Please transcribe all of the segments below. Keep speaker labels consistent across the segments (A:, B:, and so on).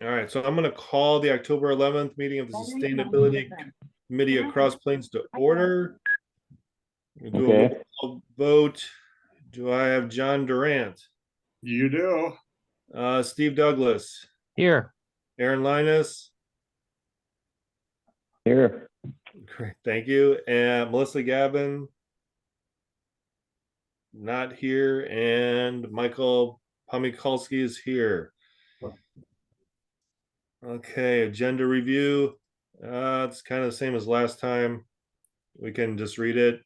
A: All right, so I'm going to call the October 11th meeting of the Sustainability Committee of Cross Plains to order. We'll do a roll call vote. Do I have John Durant?
B: You do.
A: Steve Douglas?
C: Here.
A: Aaron Linus?
C: Here.
A: Great, thank you. And Melissa Gavin? Not here. And Michael Pomikalski is here. Okay, agenda review. It's kind of the same as last time. We can just read it.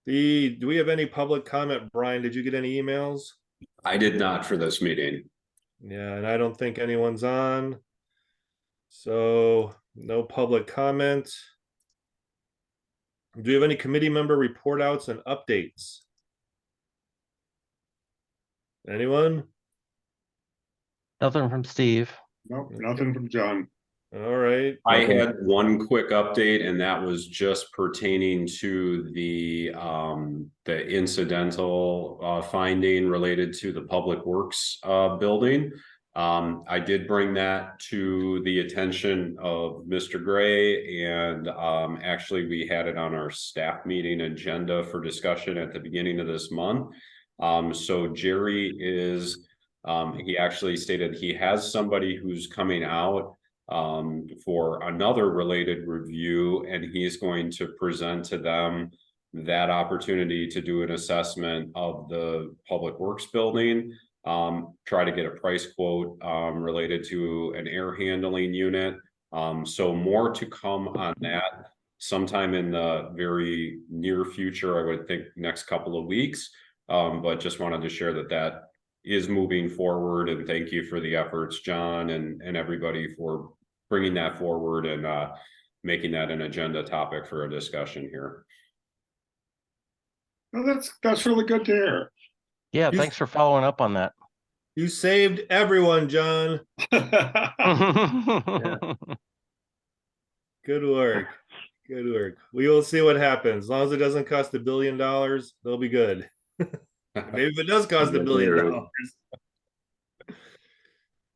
A: Do we have any public comment? Brian, did you get any emails?
D: I did not for this meeting.
A: Yeah, and I don't think anyone's on. So no public comment. Do you have any committee member report outs and updates? Anyone?
C: Nothing from Steve.
B: Nope, nothing from John.
A: All right.
D: I had one quick update, and that was just pertaining to the incidental finding related to the Public Works building. I did bring that to the attention of Mr. Gray, and actually we had it on our staff meeting agenda for discussion at the beginning of this month. So Jerry is, he actually stated he has somebody who's coming out for another related review, and he's going to present to them that opportunity to do an assessment of the Public Works building, try to get a price quote related to an air handling unit. So more to come on that sometime in the very near future, I would think next couple of weeks. But just wanted to share that that is moving forward, and thank you for the efforts, John, and everybody for bringing that forward and making that an agenda topic for a discussion here.
B: Well, that's really good to hear.
C: Yeah, thanks for following up on that.
A: You saved everyone, John.
C: Yeah.
A: Good work. Good work. We will see what happens. As long as it doesn't cost $1 billion, they'll be good. Maybe if it does cost $1 billion.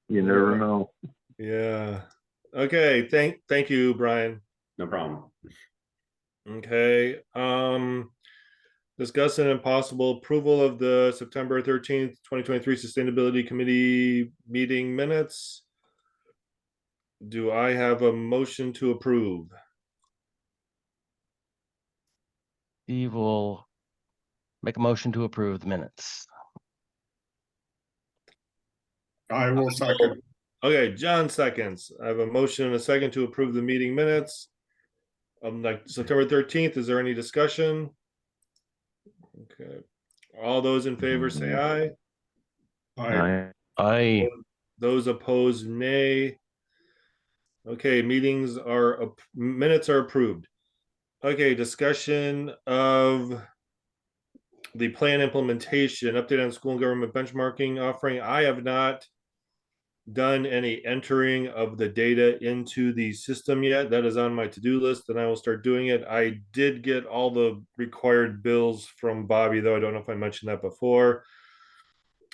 E: You never know.
A: Yeah. Okay. Thank you, Brian.
D: No problem.
A: Okay. Discussing and possible approval of the September 13th, 2023 Sustainability Committee meeting minutes. Do I have a motion to approve?
C: Steve will make a motion to approve the minutes.
B: I will second.
A: Okay, John seconds. I have a motion and a second to approve the meeting minutes of like September 13th. Is there any discussion? Okay. All those in favor say aye.
C: Aye.
A: Those opposed, nay. Okay, minutes are approved. Okay, discussion of the plan implementation, update on school and government benchmarking offering. I have not done any entering of the data into the system yet. That is on my to-do list, and I will start doing it. I did get all the required bills from Bobby, though I don't know if I mentioned that before.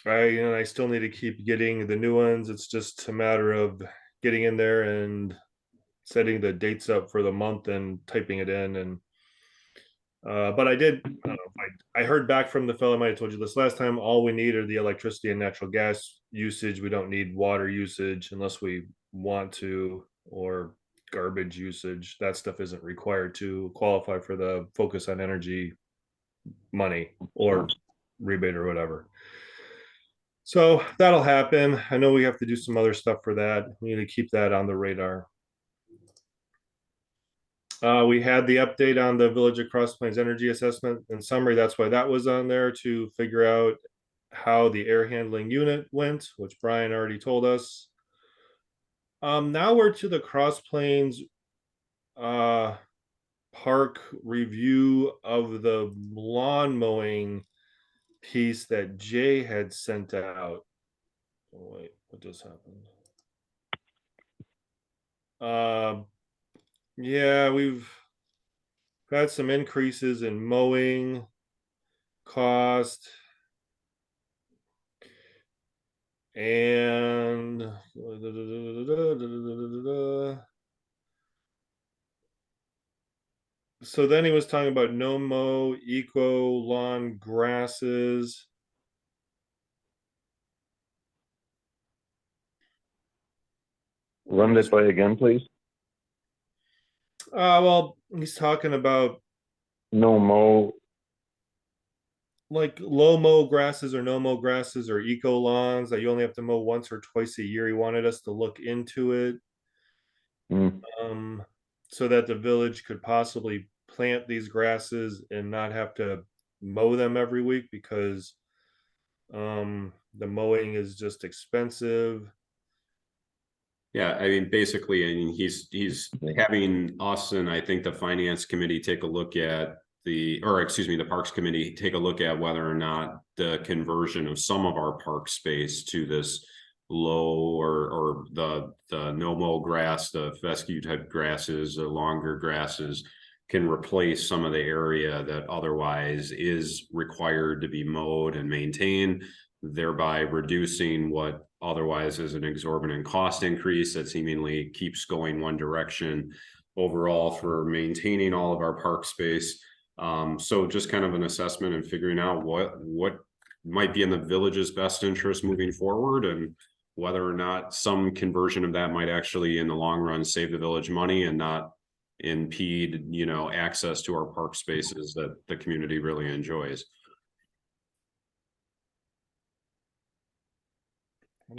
A: I still need to keep getting the new ones. It's just a matter of getting in there and setting the dates up for the month and typing it in. And but I did, I don't know if I heard back from the fellow, I might have told you this last time, all we need are the electricity and natural gas usage. We don't need water usage unless we want to, or garbage usage. That stuff isn't required to qualify for the focus on energy money or rebate or whatever. So that'll happen. I know we have to do some other stuff for that. We need to keep that on the radar. We had the update on the Village of Cross Plains energy assessment. In summary, that's why that was on there, to figure out how the air handling unit went, which Brian already told us. Now we're to the Cross Plains park review of the lawn mowing piece that Jay had sent out. Oh, wait, what just happened? Yeah, we've got some increases in mowing cost, and So then he was talking about no mow, eco lawn grasses.
E: Run that by again, please.
A: Well, he's talking about
E: No mow.
A: like low mow grasses or no mow grasses or eco lawns that you only have to mow once or twice a year. He wanted us to look into it, so that the village could possibly plant these grasses and not have to mow them every week because the mowing is just expensive.
D: Yeah, I mean, basically, I mean, he's having us and I think the finance committee take a look at the Parks Committee take a look at whether or not the conversion of some of our park space to this low or the no mow grass, the fescue type grasses, the longer grasses can replace some of the area that otherwise is required to be mowed and maintained, thereby reducing what otherwise is an exorbitant cost increase that seemingly keeps going one direction overall for maintaining all of our park space. So just kind of an assessment and figuring out what might be in the village's best interest moving forward, and whether or not some conversion of that might actually in the long run save the village money and not impede, you know, access to our park spaces that the community really enjoys.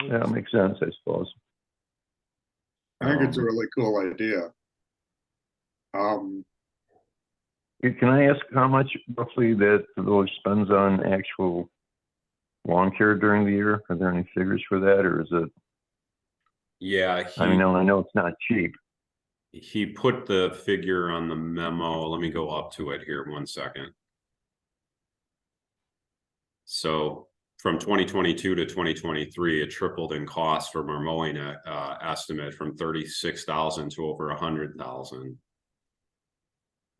E: Yeah, it makes sense, I suppose.
B: I think it's a really cool idea.
E: Can I ask how much roughly that the village spends on actual lawn care during the year? Are there any figures for that, or is it?
D: Yeah,
E: I mean, I know it's not cheap.
D: he put the figure on the memo. Let me go up to it here 1 second. So from 2022 to 2023, it tripled in cost from our mowing estimate from 36,000 to over 100,000.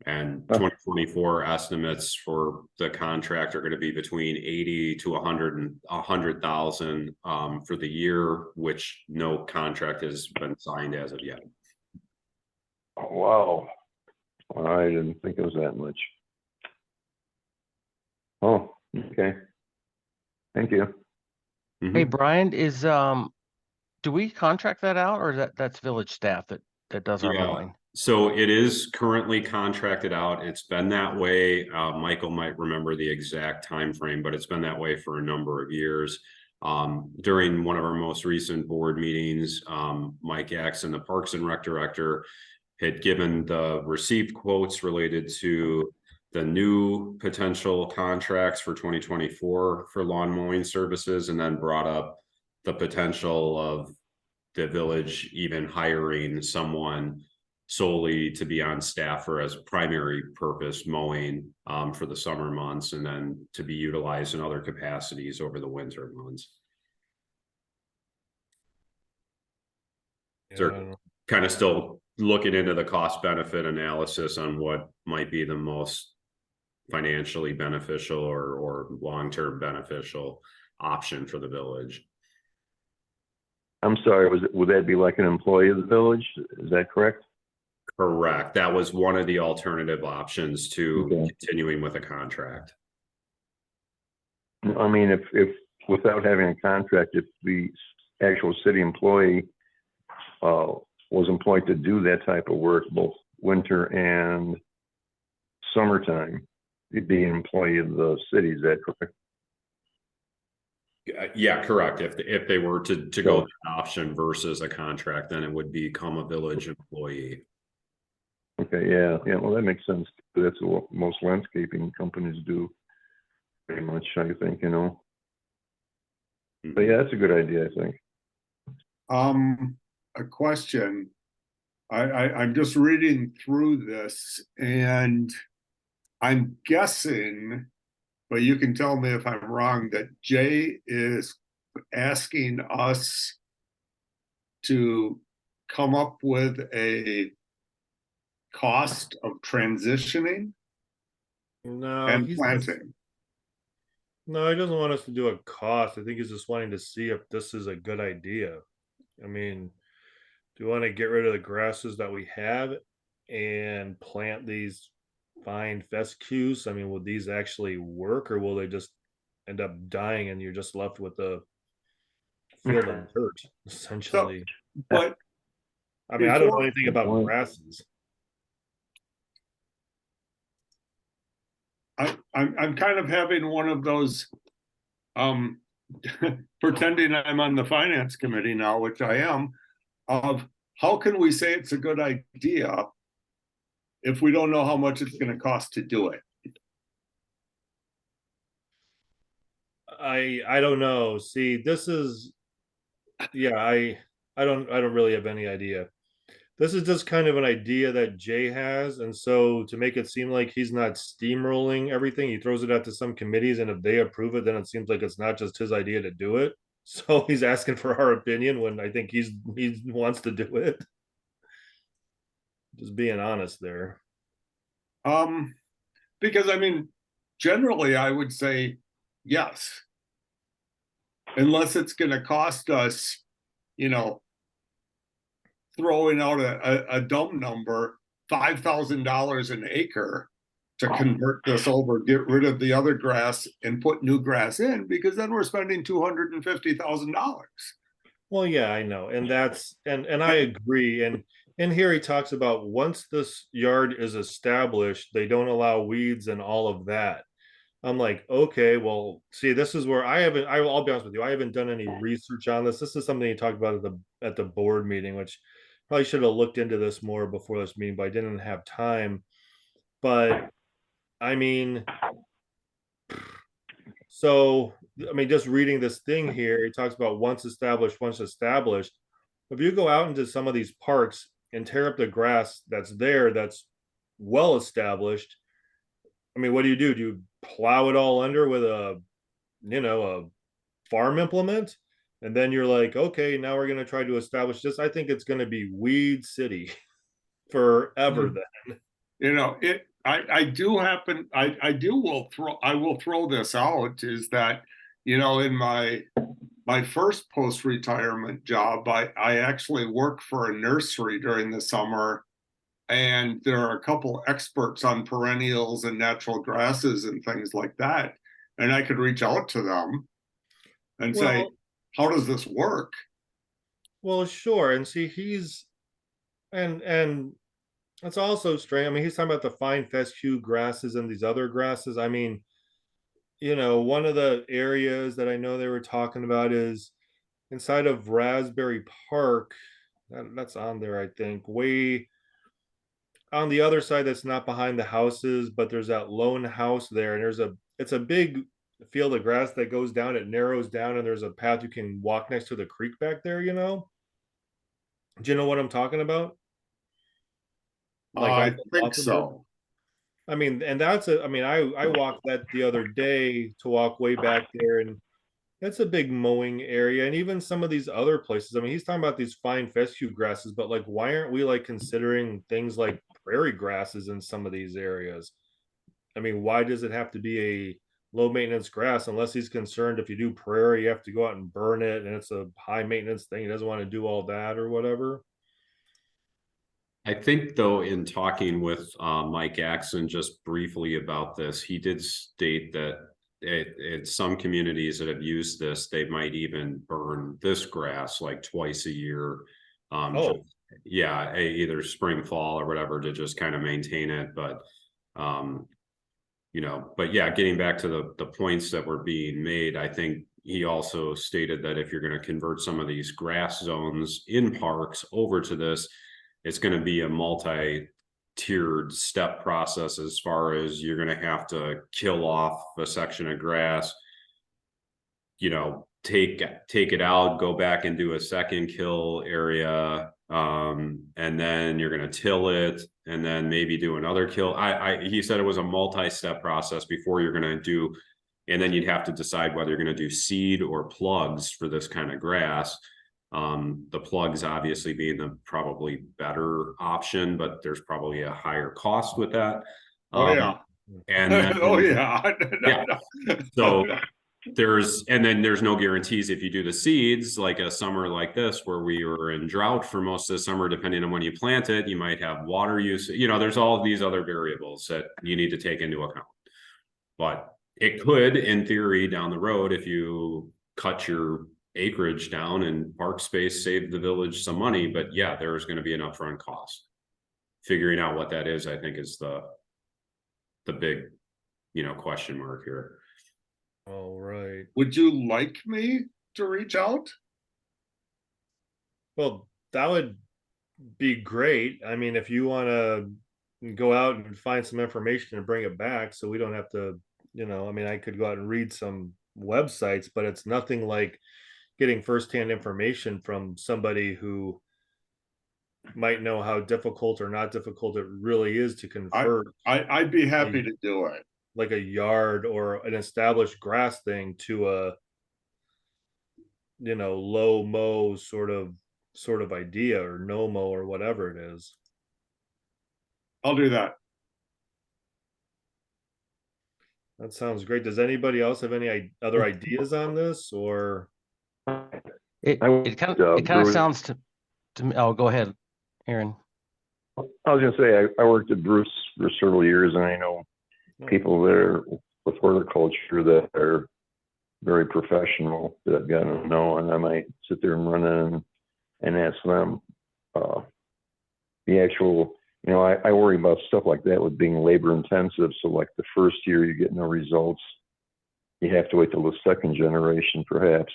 D: And 2024 estimates for the contract are going to be between 80 to 100,000 for the year, which no contract has been signed as of yet.
E: Oh, wow. I didn't think it was that much. Oh, okay. Thank you.
C: Hey, Brian, do we contract that out, or that's village staff that does our mowing?
D: So it is currently contracted out. It's been that way. Michael might remember the exact time frame, but it's been that way for a number of years. During one of our most recent board meetings, Mike Axon, the Parks and Rec Director, had given the received quotes related to the new potential contracts for 2024 for lawn mowing services, and then brought up the potential of the village even hiring someone solely to be on staff for as primary purpose mowing for the summer months, and then to be utilized in other capacities over the winter months. They're kind of still looking into the cost benefit analysis on what might be the most financially beneficial or long-term beneficial option for the village.
E: I'm sorry, would that be like an employee of the village? Is that correct?
D: Correct. That was one of the alternative options to continuing with a contract.
E: I mean, if without having a contract, if the actual city employee was employed to do that type of work, both winter and summertime, he'd be an employee of the city. Is that correct?
D: Yeah, correct. If they were to go that option versus a contract, then it would become a village employee.
E: Okay, yeah. Well, that makes sense. That's what most landscaping companies do, pretty much, I think, you know. But yeah, that's a good idea, I think.
B: A question. I'm just reading through this, and I'm guessing, but you can tell me if I'm wrong, that Jay is asking us to come up with a cost of transitioning and planting.
A: No, he doesn't want us to do a cost. I think he's just wanting to see if this is a good idea. I mean, do you want to get rid of the grasses that we have and plant these fine fescues. I mean, will these actually work, or will they just end up dying and you're just left with a field of dirt, essentially?
B: But
A: I mean, I don't know
B: before-
A: anything about
E: Well-
A: grasses.
B: I'm kind of having one of those, pretending I'm on the finance committee now, which I am, of how can we say it's a good idea if we don't know how much it's gonna cost to do it?
A: I don't know. See, this is, yeah, I don't really have any idea. This is just kind of an idea that Jay has, and so to make it seem like he's not steamrolling everything, he throws it out to some committees, and if they approve it, then it seems like it's not just his idea to do it. So he's asking for our opinion when I think he wants to do it. Just being honest there.
B: Because I mean, generally I would say yes. Unless it's gonna cost us, you know, throwing out a dumb number, $5,000 an acre to convert this over, get rid of the other grass and put new grass in, because then we're spending $250,000.
A: Well, yeah, I know, and that's and I agree. And here he talks about once this yard is established, they don't allow weeds and all of that. I'm like, okay, well, see, this is where I'll be honest with you, I haven't done any research on this. This is something he talked about at the board meeting, which probably should have looked into this more before this meeting, but I didn't have time. But I mean, so I mean, just reading this thing here, he talks about once established, once established. If you go out into some of these parks and tear up the grass that's there, that's well established, I mean, what do? Do you plow it all under with a, a farm implement? And then you're like, okay, now we're going to try to establish this. I think it's going to be Weed City forever then.
B: You know, I do happen, I will throw this out, is that, you know, in my first post-retirement job, I actually worked for a nursery during the summer, and there are a couple experts on perennials and natural grasses and things like that. And I could reach out to them and say,
A: Well,
B: how does this work?
A: well, sure. And see, and it's also strange. I mean, he's talking about the fine fescue grasses and these other grasses. I mean, one of the areas that I know they were talking about is inside of Raspberry Park. That's on there, I think. Way on the other side, that's not behind the houses, but there's that lone house there, and it's a big field of grass that goes down. It narrows down, and there's a path you can walk next to the creek back there. Do you know what I'm talking about? Like
B: I
A: off of
B: think
A: it?
B: so.
A: I mean, and I mean, I walked that the other day to walk way back there, and that's a big mowing area. And even some of these other places, I mean, he's talking about these fine fescue grasses, but like, why aren't we like considering things like prairie grasses in some of these areas? I mean, why does it have to be a low maintenance grass unless he's concerned if you do prairie, you have to go out and burn it and it's a high maintenance thing. He doesn't want to do all that or whatever.
D: I think though, in talking with Mike Axon just briefly about this, he did state that some communities that have used this, they might even burn this grass like twice a year.
A: Oh.
D: Yeah, either spring, fall, or whatever, to just kind of maintain it. But but yeah, getting back to the points that were being made, I think he also stated that if you're going to convert some of these grass zones in parks over to this, it's going to be a multi-tiered step process, as far as you're going to have to kill off a section of grass, take it out, go back and do a second kill area, and then you're going to till it, and then maybe do another kill. He said it was a multi-step process before you're going to do, and then you'd have to decide whether you're going to do seed or plugs for this kind of grass. The plugs obviously being the probably better option, but there's probably a higher cost with that.
B: Oh yeah.
D: And then,
B: Oh yeah.
D: yeah. So and then there's no guarantees if you do the seeds, like a summer like this where we were in drought for most of the summer, depending on when you plant it, you might have water use, there's all of these other variables that you need to take into account. But it could, in theory, down the road, if you cut your acreage down and park space, save the village some money. But yeah, there's going to be an upfront cost. Figuring out what that is, I think, is the big, question mark here.
A: All right.
B: Would you like me to reach out?
A: Well, that would be great. I mean, if you want to go out and find some information and bring it back so we don't have to, I mean, I could go out and read some websites, but it's nothing like getting firsthand information from somebody who might know how difficult or not difficult it really is to convert
B: I'd be happy to do it.
A: like a yard or an established grass thing to a low mow sort of idea, or no mow, or whatever it is.
B: I'll do that.
A: That sounds great. Does anybody else have any other ideas on this, or?
C: It kind of
E: Bruce,
C: sounds to me. Oh, go ahead, Aaron.
E: I was gonna say, I worked at Bruce for several years, and I know people there with horticulture that are very professional that I've gotten to know, and I might sit there and run in and ask them the actual, I worry about stuff like that with being labor intensive. So like the first year you get no results, you have to wait till the second generation perhaps.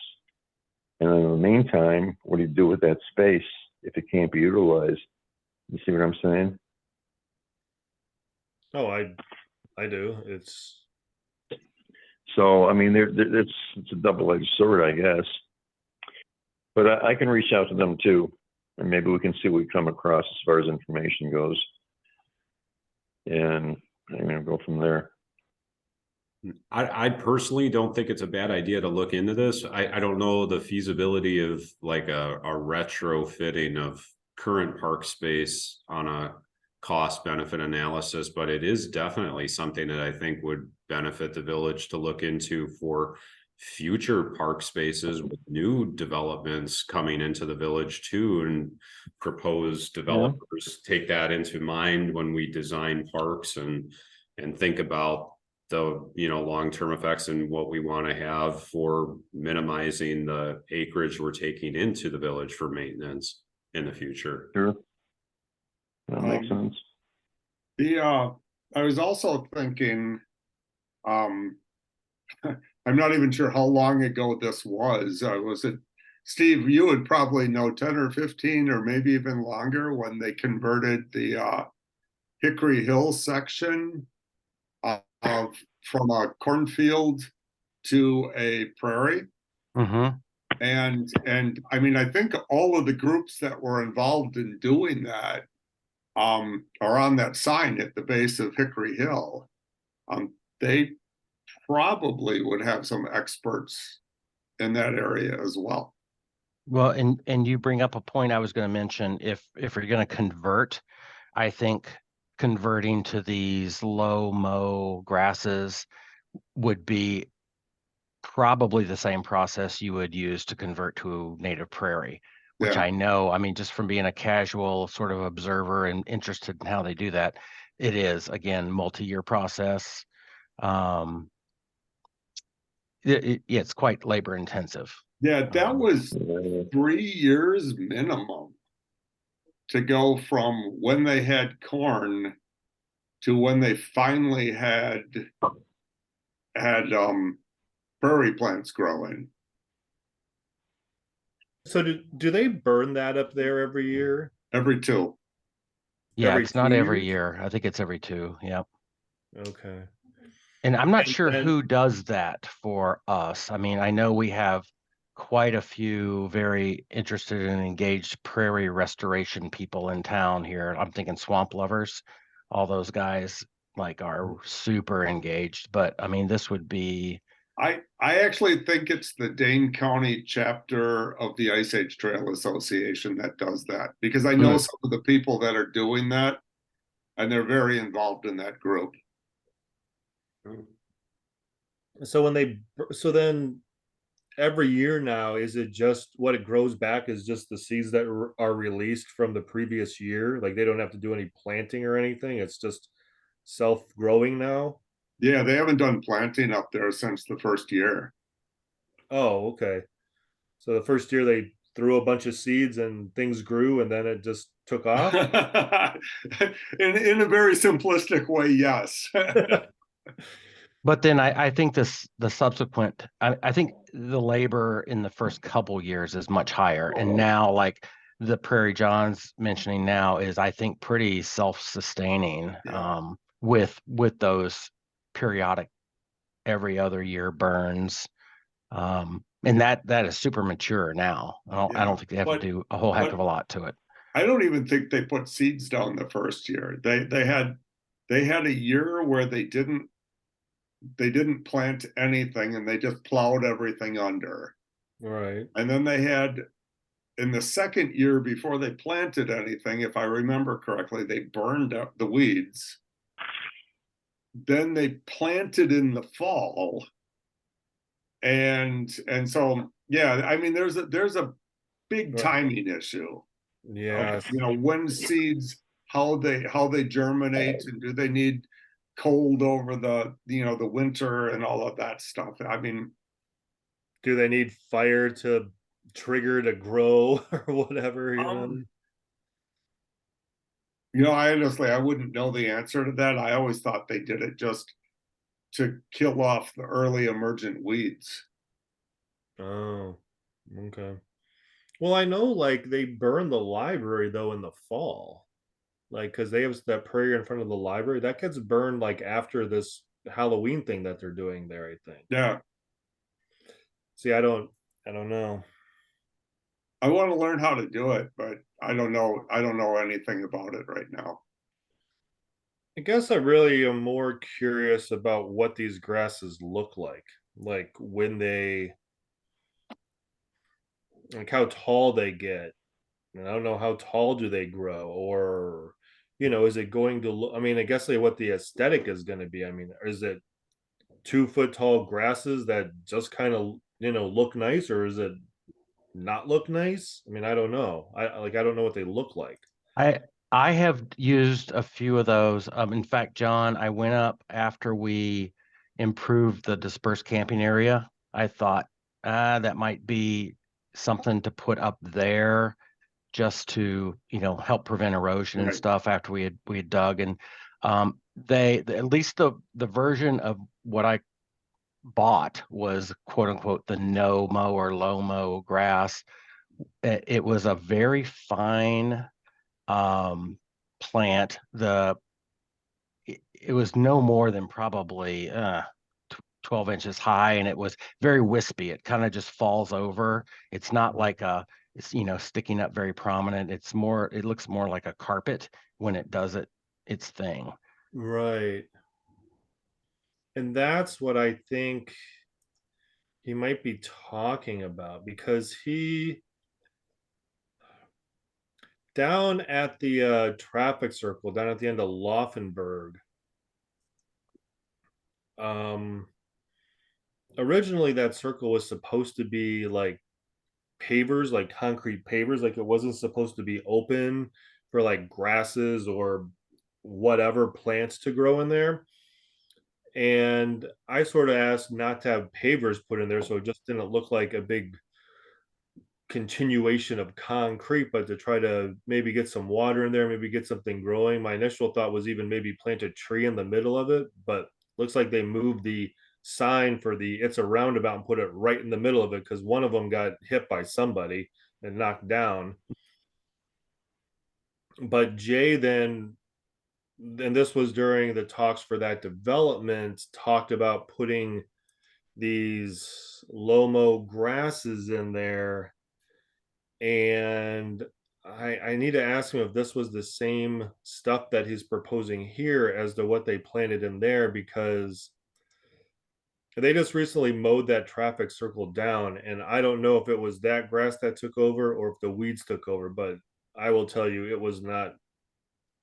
E: And in the meantime, what do you do with that space if it can't be utilized? You see what I'm saying?
A: Oh, I do. It's
E: So, I mean, it's a double-edged sword, I guess. But I can reach out to them too, and maybe we can see what we come across as far as information goes, and go from there.
D: I personally don't think it's a bad idea to look into this. I don't know the feasibility of like a retrofitting of current park space on a cost benefit analysis, but it is definitely something that I think would benefit the village to look into for future park spaces with new developments coming into the village too, and proposed developers take that into mind when we design parks and think about the long-term effects and what we want to have for minimizing the acreage we're taking into the village for maintenance in the future.
E: Sure. That makes sense.
B: I was also thinking, I'm not even sure how long ago this was. Was it, Steve, you would probably know 10 or 15 or maybe even longer when they converted the Hickory Hill section from a cornfield to a prairie.
C: Mm-hmm.
B: And I mean, I think all of the groups that were involved in doing that are on that sign at the base of Hickory Hill. They probably would have some experts in that area as well.
C: Well, and you bring up a point I was going to mention. If you're going to convert, I think converting to these low mow grasses would be probably the same process you would use to convert to native prairie, which I know, I mean, just from being a casual sort of observer and interested in how they do that, it is, again, multi-year process. It's quite labor intensive.
B: Yeah, that was 3 years minimum to go from when they had corn to when they finally had prairie plants growing.
A: so do they burn that up there every year?
B: Every 2.
C: Yeah,
A: Every
C: it's not
A: 2
C: every
A: years?
C: year. I think it's every 2. Yep.
A: Okay.
C: And I'm not
A: And
C: sure
A: then-
C: who does that for us. I mean, I know we have quite a few very interested and engaged prairie restoration people in town here. I'm thinking swamp lovers, all those guys like are super engaged. But I mean, this would be.
B: I actually think it's the Dane County chapter of the Ice Age Trail Association that does that, because I know some of the people that are doing that, and they're very involved in that group.
A: So when so then every year now, is it just what it grows back is just the seeds that are released from the previous year? Like they don't have to do any planting or anything. It's just self-growing now.
B: Yeah, they haven't done planting up there since the first year.
A: Oh, okay. So the first year they threw a bunch of seeds and things grew and then it just took off.
B: In a very simplistic way, yes.
C: But then I think the subsequent, I think the labor in the first couple years is much higher. And now like the Prairie John's mentioning now is I think pretty self-sustaining
B: Yeah.
C: With those periodic every other year burns. And that is super mature now. I
B: Yeah.
C: don't think they have to
B: But
C: do a whole heck
B: but
C: of a lot to it.
B: I don't even think they put seeds down the first year. They had a year where they didn't plant anything and they just plowed everything under.
A: Right.
B: And then they had in the second year before they planted anything, if I remember correctly, they burned up the weeds. Then they planted in the fall. And so yeah, I mean there's a big
A: Right.
B: timing issue of,
A: Yes.
B: you know, when seeds, how they germinate, and do they need cold over the, you know, the winter and all of that stuff. I mean,
A: Do they need fire to trigger to grow or whatever, you know?
B: you know, I honestly I wouldn't know the answer to that. I always thought they did it just to kill off the early emergent weeds.
A: Oh, okay. Well, I know like they burn the library though in the fall. Like because they have that prayer in front of the library that gets burned like after this Halloween thing that they're doing there, I think.
B: Yeah,
A: See, I don't know.
B: I want to learn how to do it, but I don't know anything about it right now.
A: I guess I really am more curious about what these grasses look like when they like how tall they get. And I don't know how tall do they grow, or is it going to look? I mean, I guess like what the aesthetic is going to be. I mean, is it 2 foot tall grasses that just kind of look nice, or is it not look nice? I mean, I don't know. I don't know what they look like.
C: I I have used a few of those. In fact, John, I went up after we improved the dispersed camping area. I thought, that might be something to put up there just to, help prevent erosion and
B: Right.
C: stuff after we had dug. And they at least the version of what I bought was quote unquote the no mow or low mow grass. It was a very fine plant. It was no more than probably 12 inches high, and it was very wispy. It kind of just falls over. It's not like it's sticking up very prominent. It looks more like a carpet when it does its thing.
A: Right. And that's what I think he might be talking about because he down at the traffic circle down at the end of Laufenberg. Um, Originally that circle was supposed to be like pavers, like concrete pavers, like it wasn't supposed to be open for like grasses or whatever plants to grow in there. And I sort of asked not to have pavers put in there so it just didn't look like a big continuation of concrete, but to try to maybe get some water in there, maybe get something growing. My initial thought was even maybe plant a tree in the middle of it, but looks like they moved the sign for the it's a roundabout and put it right in the middle of it because one of them got hit by somebody and knocked down. But Jay then, and this was during the talks for that development, talked about putting these Lomo grasses in there. And I need to ask him if this was the same stuff that he's proposing here as to what they planted in there because they just recently mowed that traffic circle down. And I don't know if it was that grass that took over or if the weeds took over, but I will tell you, it was not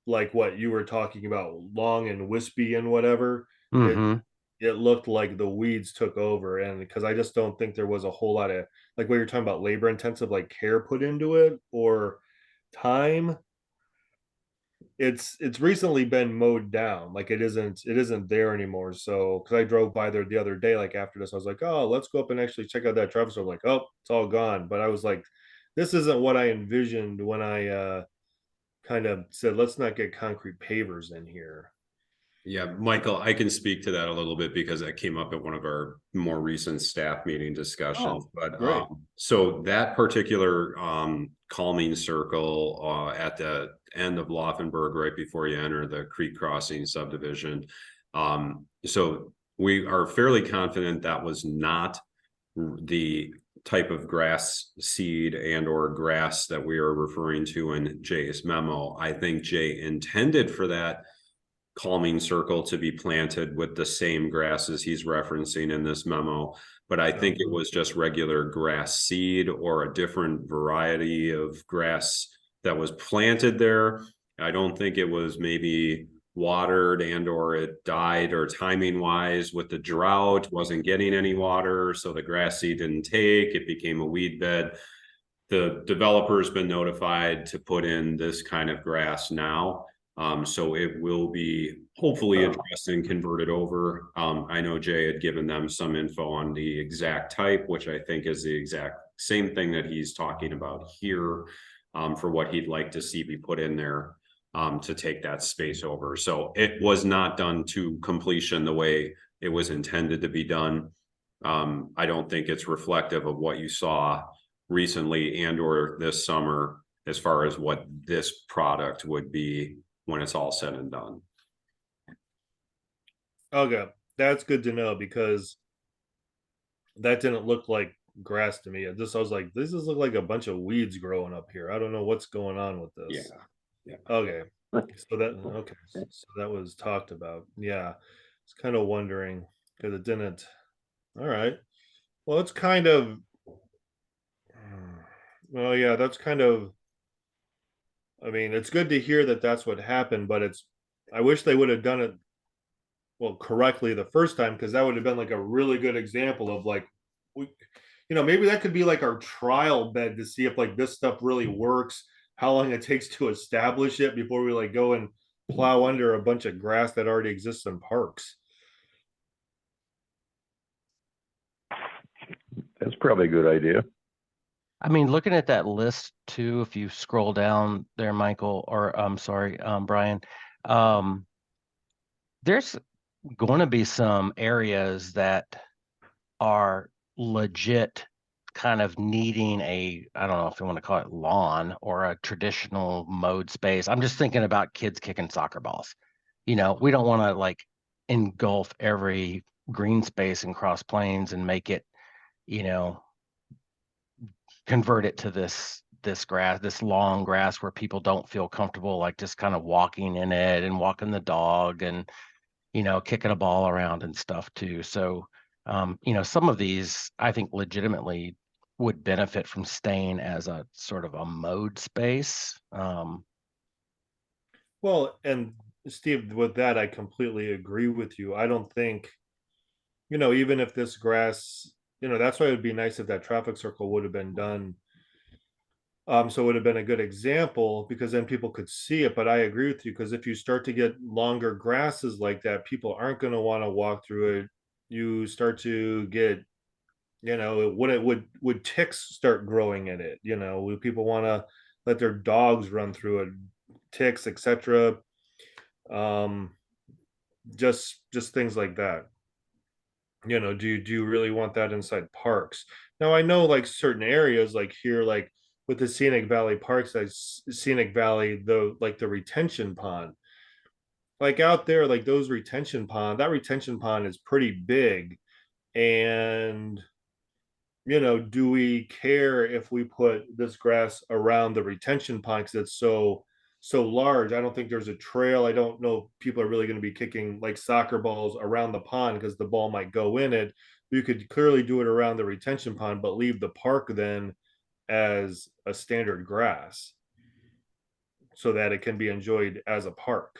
A: like what you were talking about, long and wispy and whatever. It
C: Mm-hmm.
A: it looked like the weeds took over, and because I just don't think there was a whole lot of, like what you're talking about, labor intensive like care put into it or time. It's recently been mowed down, like it isn't there anymore. So because I drove by there the other day, like after this I was like, oh, let's go up and actually check out that traffic store. I'm like, oh, it's all gone. But I was like, this isn't what I envisioned when I kind of said let's not get concrete pavers in here.
D: Yeah, Michael, I can speak to that a little bit because that came up at one of our more recent staff meeting discussions.
A: Oh,
D: But
A: great.
D: so that particular calming circle at the end of Laufenberg, right before you enter the Creek Crossing subdivision. So we are fairly confident that was not the type of grass seed and or grass that we are referring to in Jay's memo. I think Jay intended for that calming circle to be planted with the same grasses he's referencing in this memo, but I think it was just regular grass seed or a different variety of grass that was planted there. I don't think it was maybe watered and or it died, or timing wise with the drought wasn't getting any water, so the grass seed didn't take, it became a weed bed. The developer's been notified to put in this kind of grass now. So it will be hopefully addressed and converted over. I know Jay had given them some info on the exact type, which I think is the exact same thing that he's talking about here, for what he'd like to see be put in there to take that space over. So it was not done to completion the way it was intended to be done. I don't think it's reflective of what you saw recently and or this summer as far as what this product would be when it's all said and done.
A: Okay, that's good to know because that didn't look like grass to me. I was like, this just look like a bunch of weeds growing up here. I don't know what's going on with this.
D: Yeah.
A: Okay. So that was talked about. Yeah. It's kind of wondering because it didn't. All right. Well, it's kind of well, yeah, that's kind of, I mean, it's good to hear that that's what happened, but I wish they would have done it well correctly the first time, because that would have been like a really good example of like we, maybe that could be like our trial bed to see if like this stuff really works, how long it takes to establish it before we like go and plow under a bunch of grass that already exists in parks.
E: That's probably a good idea.
C: I mean, looking at that list too, if you scroll down there, Michael, or I'm sorry, Brian, there's going to be some areas that are legit kind of needing I don't know if you want to call it lawn or a traditional mowed space. I'm just thinking about kids kicking soccer balls. We don't want to like engulf every green space in Cross Plains and make it, convert it to this grass, this long grass where people don't feel comfortable like just kind of walking in it and walking the dog and kicking a ball around and stuff too. So some of these I think legitimately would benefit from staying as a sort of a mode space.
A: Well, and Steve, with that I completely agree with you. I don't think, even if this grass, that's why it would be nice if that traffic circle would have been done. So it would have been a good example because then people could see it. But I agree with you, because if you start to get longer grasses like that, people aren't going to want to walk through it. You start to get, would ticks start growing in it? Would people want to let their dogs run through it? Ticks, etc. Um, just things like that. Do you really want that inside parks? Now I know like certain areas like here, like with the Scenic Valley parks, like Scenic Valley, the retention pond, like out there, like that retention pond is pretty big. And do we care if we put this grass around the retention pond because it's so large? I don't think there's a trail. I don't know if people are really going to be kicking like soccer balls around the pond because the ball might go in it. You could clearly do it around the retention pond, but leave the park then as a standard grass so that it can be enjoyed as a park.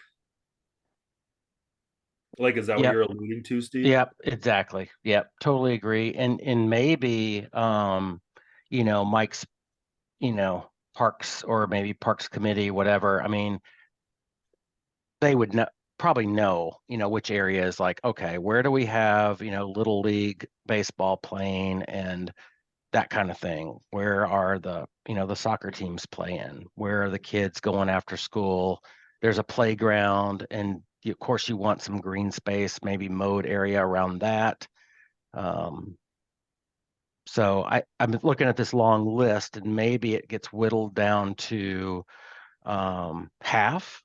A: Like, is that what
C: Yep.
A: you're alluding to, Steve?
C: Yep, exactly. Yep, totally agree. And maybe Mike's, parks, or maybe parks committee, whatever. I mean, they would probably know, which areas, like, okay, where do we have, little league baseball playing and that kind of thing? Where are the soccer teams playing? Where are the kids going after school? There's a playground, and of course you want some green space, maybe mowed area around that. Um, so I'm looking at this long list, and maybe it gets whittled down to half,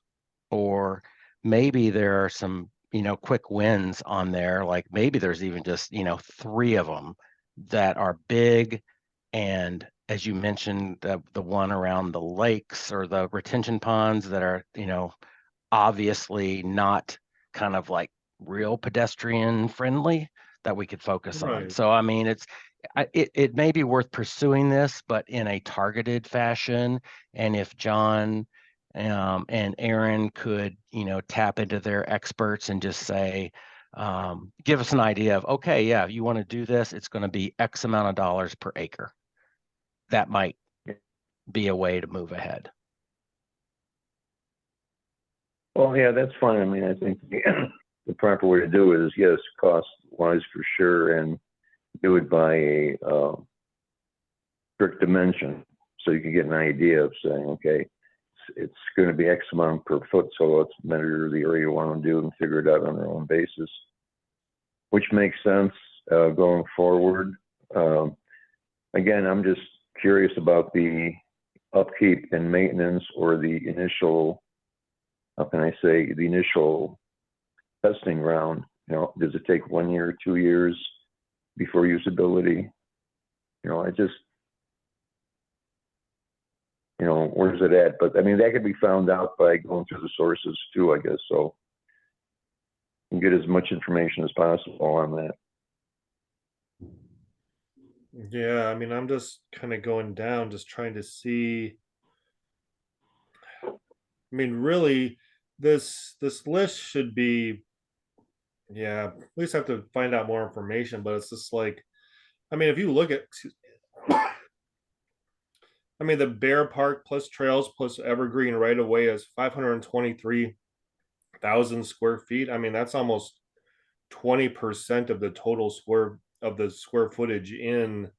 C: or maybe there are some, quick wins on there. Like maybe there's even just, 3 of them that are big. And as you mentioned, the one around the lakes or the retention ponds that are, obviously not kind of like real pedestrian friendly, that we could focus on.
A: Right.
C: So I mean, it may be worth pursuing this, but in a targeted fashion. And if John and Aaron could, tap into their experts and just say, give us an idea of, okay, yeah, you want to do this, it's going to be X amount of dollars per acre. That might be a way to move ahead.
E: Well, yeah, that's fine. I mean, I think the proper way to do it is, yes, cost-wise for sure, and do it by a strict dimension, so you can get an idea of saying, okay, it's going to be X amount per foot, so let's measure the area you want to do and figure it out on their own basis, which makes sense going forward. Again, I'm just curious about the upkeep and maintenance, or the initial, how can I say, the initial testing round. Does it take 1 year, 2 years before usability? I just, where's it at? But I mean, that could be found out by going through the sources too, I guess. So you can get as much information as possible on that.
A: Yeah, I mean, I'm just kind of going down, just trying to see. I mean, really, this list should be, yeah, at least I have to find out more information, but it's just like, I mean, if you look at, I mean, the Bear Park plus trails plus evergreen right away is 523,000 square feet. I mean, that's almost 20% of the total square footage in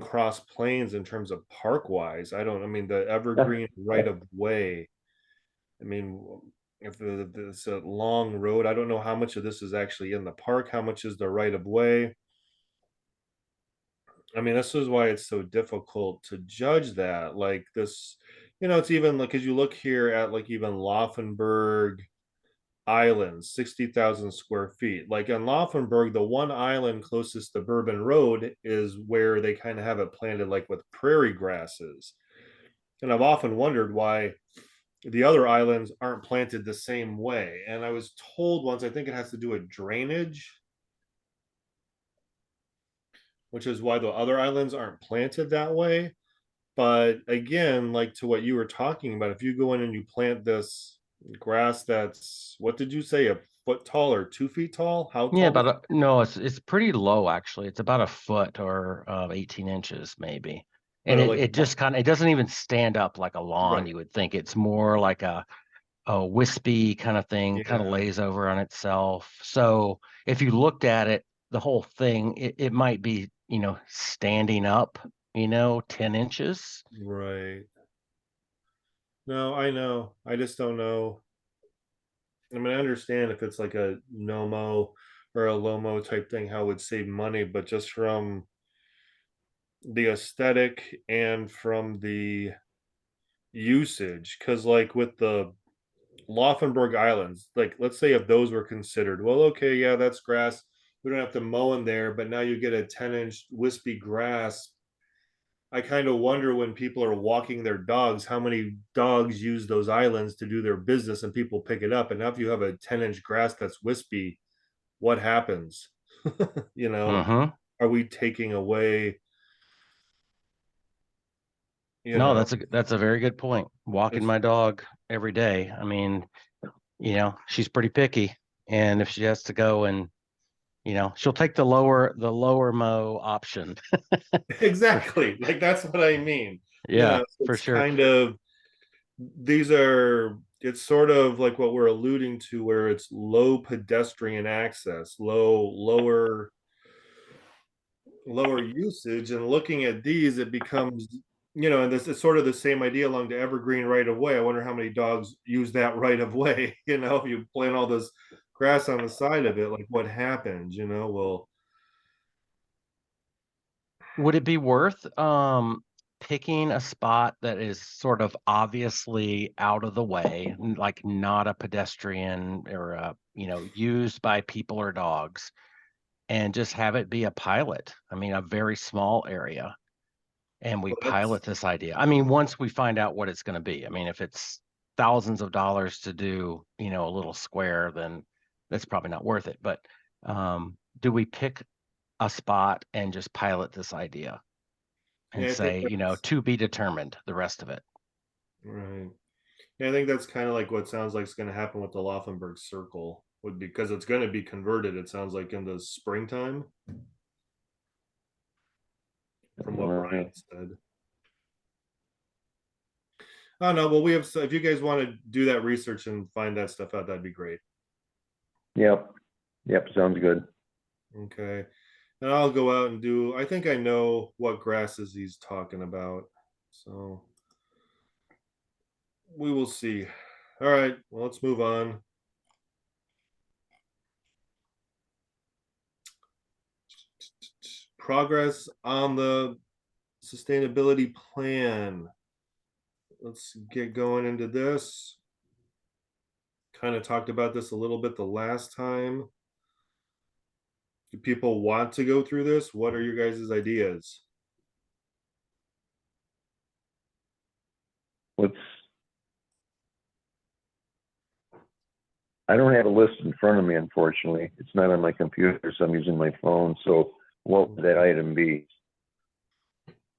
A: Cross Plains in terms of park wise. I mean, the evergreen right of way. I mean, if it's a long road, I don't know how much of this is actually in the park, how much is the right of way. I mean, this is why it's so difficult to judge that. Like this, it's even like, as you look here at like even Laufenberg Island, 60,000 square feet. Like in Laufenberg, the one island closest to Bourbon Road is where they kind of have it planted like with prairie grasses. And I've often wondered why the other islands aren't planted the same way. And I was told once, I think it has to do with drainage, which is why the other islands aren't planted that way. But again, like to what you were talking about, if you go in and you plant this grass that's, what did you say, a foot tall or 2 feet tall? How
C: Yeah,
A: tall?
C: but no, it's pretty low actually. It's about a foot, or 18 inches maybe.
A: But
C: And it,
A: like,
C: it just kind of, it doesn't even stand up like a lawn.
A: right.
C: You would think it's more like a wispy kind of thing, kind of
A: Yeah.
C: lays over on itself. So if you looked at it, the whole thing, it might be, standing up, 10 inches.
A: Right. No, I know. I just don't know. I mean, I understand if it's like a no-mow or a low-mow type thing, how it would save money, but just from the aesthetic and from the usage, because like with the Laufenberg Islands, like let's say if those were considered, well, okay, yeah, that's grass. We don't have to mow in there, but now you get a 10-inch wispy grass. I kind of wonder when people are walking their dogs, how many dogs use those islands to do their business and people pick it up. And now if you have a 10-inch grass that's wispy, what happens? you know,
C: Mm-hmm.
A: are we taking away, you
C: No,
A: know,
C: that's a very good point. Walking
A: it's
C: my dog every day. I mean, you know, she's pretty picky. And if she has to go and, you know, she'll take the lower mow option.
A: Exactly. Like that's what I mean. You
C: Yeah,
A: know,
C: for
A: it's
C: sure.
A: kind of these are it's sort of like what we're alluding to where it's low pedestrian access, lower usage, and looking at these it becomes, you know, and this is sort of the same idea along the evergreen right of way. I wonder how many dogs use that right of way. You know, if you plant all this grass on the side of it, like what happens, you know? Well,
C: Would it be worth picking a spot that is sort of obviously out of the way, like not a pedestrian or you know, used by people or dogs, and just have it be a pilot? I mean, a very small area, and we
A: well, that's
C: pilot this idea. I mean, once we find out what it's going to be. I mean, if it's thousands of dollars to do, you know, a little square, then that's probably not worth it. But do we pick a spot and just pilot this idea
A: yeah,
C: and
A: I think
C: say, you know,
A: that's
C: to be determined, the rest of it?
A: right. Yeah, I think that's kind of like what sounds like is going to happen with the Laufenberg Circle, would because it's going to be converted. It sounds like in the springtime, from what Brian said. Oh no, well we have. If you guys want to do that research and find that stuff out, that'd be great.
E: Yep, yep, sounds good.
A: Okay, and I'll go out and do. I think I know what grasses he's talking about, so we will see. All right, well let's move on. Progress on the sustainability plan. Let's get going into this. Kind of talked about this a little bit the last time. Do people want to go through this? What are your guys' ideas?
E: Let's, I don't have a list in front of me, unfortunately. It's not on my computer, so I'm using my phone. So what would that item be?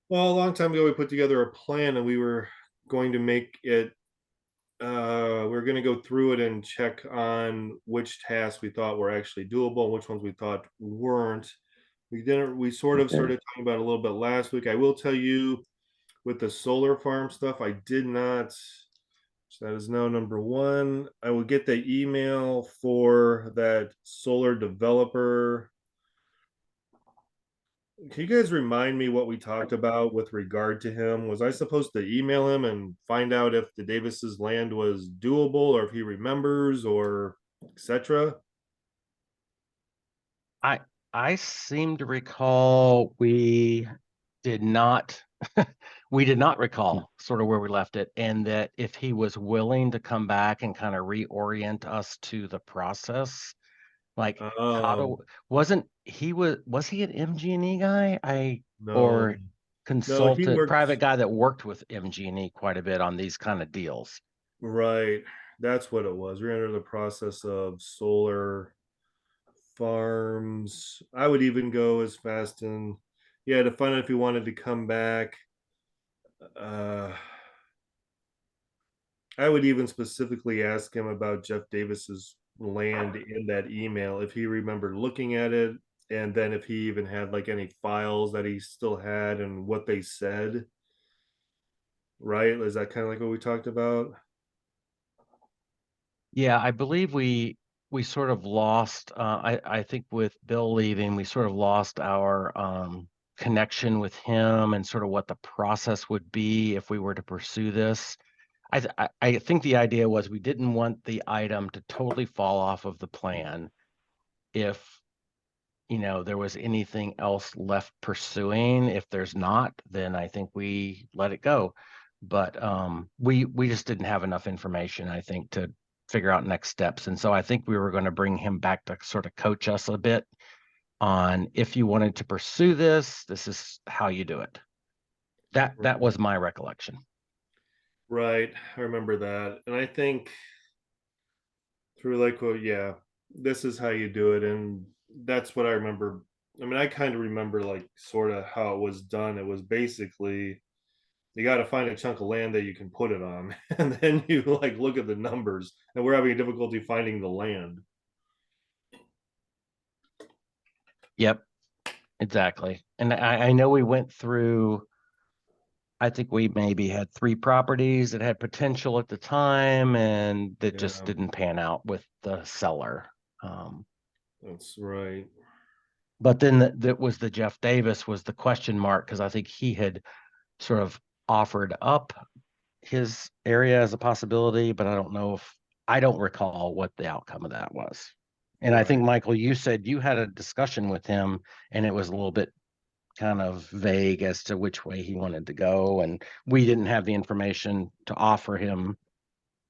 A: Well, a long time ago, we put together a plan and we were going to make it, we are going to go through it and check on which tasks we thought were actually doable and which ones we thought weren't. We sort of
E: Okay.
A: started talking about it a little bit last week. I will tell you with the solar farm stuff, I did not. So that is now number one. I will get the email for that solar developer. Can you guys remind me what we talked about with regard to him? Was I supposed to email him and find out if the Davis's land was doable or if he remembers or etc.?
C: I I seem to recall we did not we did not recall sort of where we left it, and that if he was willing to come back and kind of reorient us to the process, like how
A: Um,
C: to was he an MG&E guy?
A: no,
C: Or
A: no, he
C: consultant
A: worked
C: private guy that worked with MG&E quite a bit on these kind of deals.
A: right. That's what it was. We're under the process of solar farms. I would even go as fast and yeah, to find out if he wanted to come back. Uh, I would even specifically ask him about Jeff Davis's land in that email if he remembered looking at it, and then if he even had like any files that he still had and what they said. Right? Is that kind of like what we talked about?
C: Yeah, I believe we sort of lost I think with Bill leaving, we sort of lost our connection with him and sort of what the process would be if we were to pursue this. I think the idea was we didn't want the item to totally fall off of the plan if, you know, there was anything else left pursuing. If there's not, then I think we let it go. But we just didn't have enough information, I think, to figure out next steps. And so I think we were going to bring him back to sort of coach us a bit on, if you wanted to pursue this, this is how you do it. That was my recollection.
A: Right. I remember that. And I think through like, well, yeah, this is how you do it. And that's what I remember. I mean, I kind of remember like sort of how it was done. It was basically you got to find a chunk of land that you can put it on, and then you like look at the numbers, and we're having a difficulty finding the land.
C: Yep, exactly. And I know we went through, I think we maybe had 3 properties that had potential at the time and that just
A: Yeah.
C: didn't pan out with the seller.
A: That's right.
C: But then that was the Jeff Davis was the question mark, because I think he had sort of offered up his area as a possibility, but I don't recall what the outcome of that was. And I think,
A: Right.
C: Michael, you said you had a discussion with him and it was a little bit kind of vague as to which way he wanted to go. And we didn't have the information to offer him,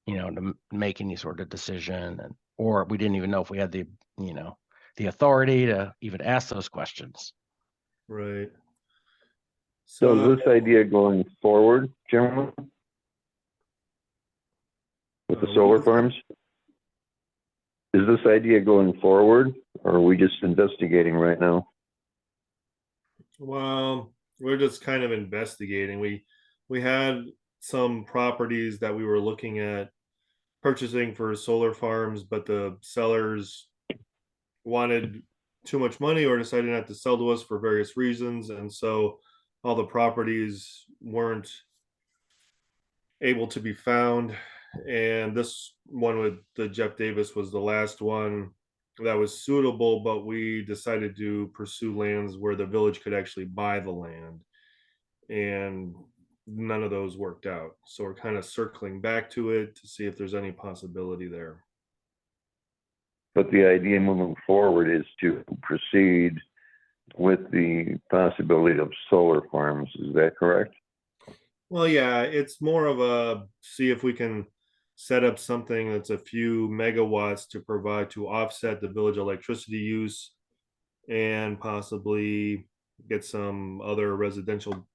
C: to make any sort of decision. Or we didn't even know if we had the authority to even ask those questions.
A: Right.
E: So
A: So
E: is this idea going forward, gentlemen, with the
A: what
E: solar
A: was that?
E: farms? Is this idea going forward, or are we just investigating right now?
A: Well, we're just kind of investigating. We had some properties that we were looking at purchasing for solar farms, but the sellers wanted too much money or decided not to sell to us for various reasons, and so all the properties weren't able to be found. And this one with the Jeff Davis was the last one that was suitable, but we decided to pursue lands where the village could actually buy the land, and none of those worked out. So we're kind of circling back to it to see if there's any possibility there.
E: But the idea moving forward is to proceed with the possibility of solar farms. Is that correct?
A: Well, yeah, it's more of a see if we can set up something that's a few megawatts to provide to offset the village electricity use, and possibly get some other residential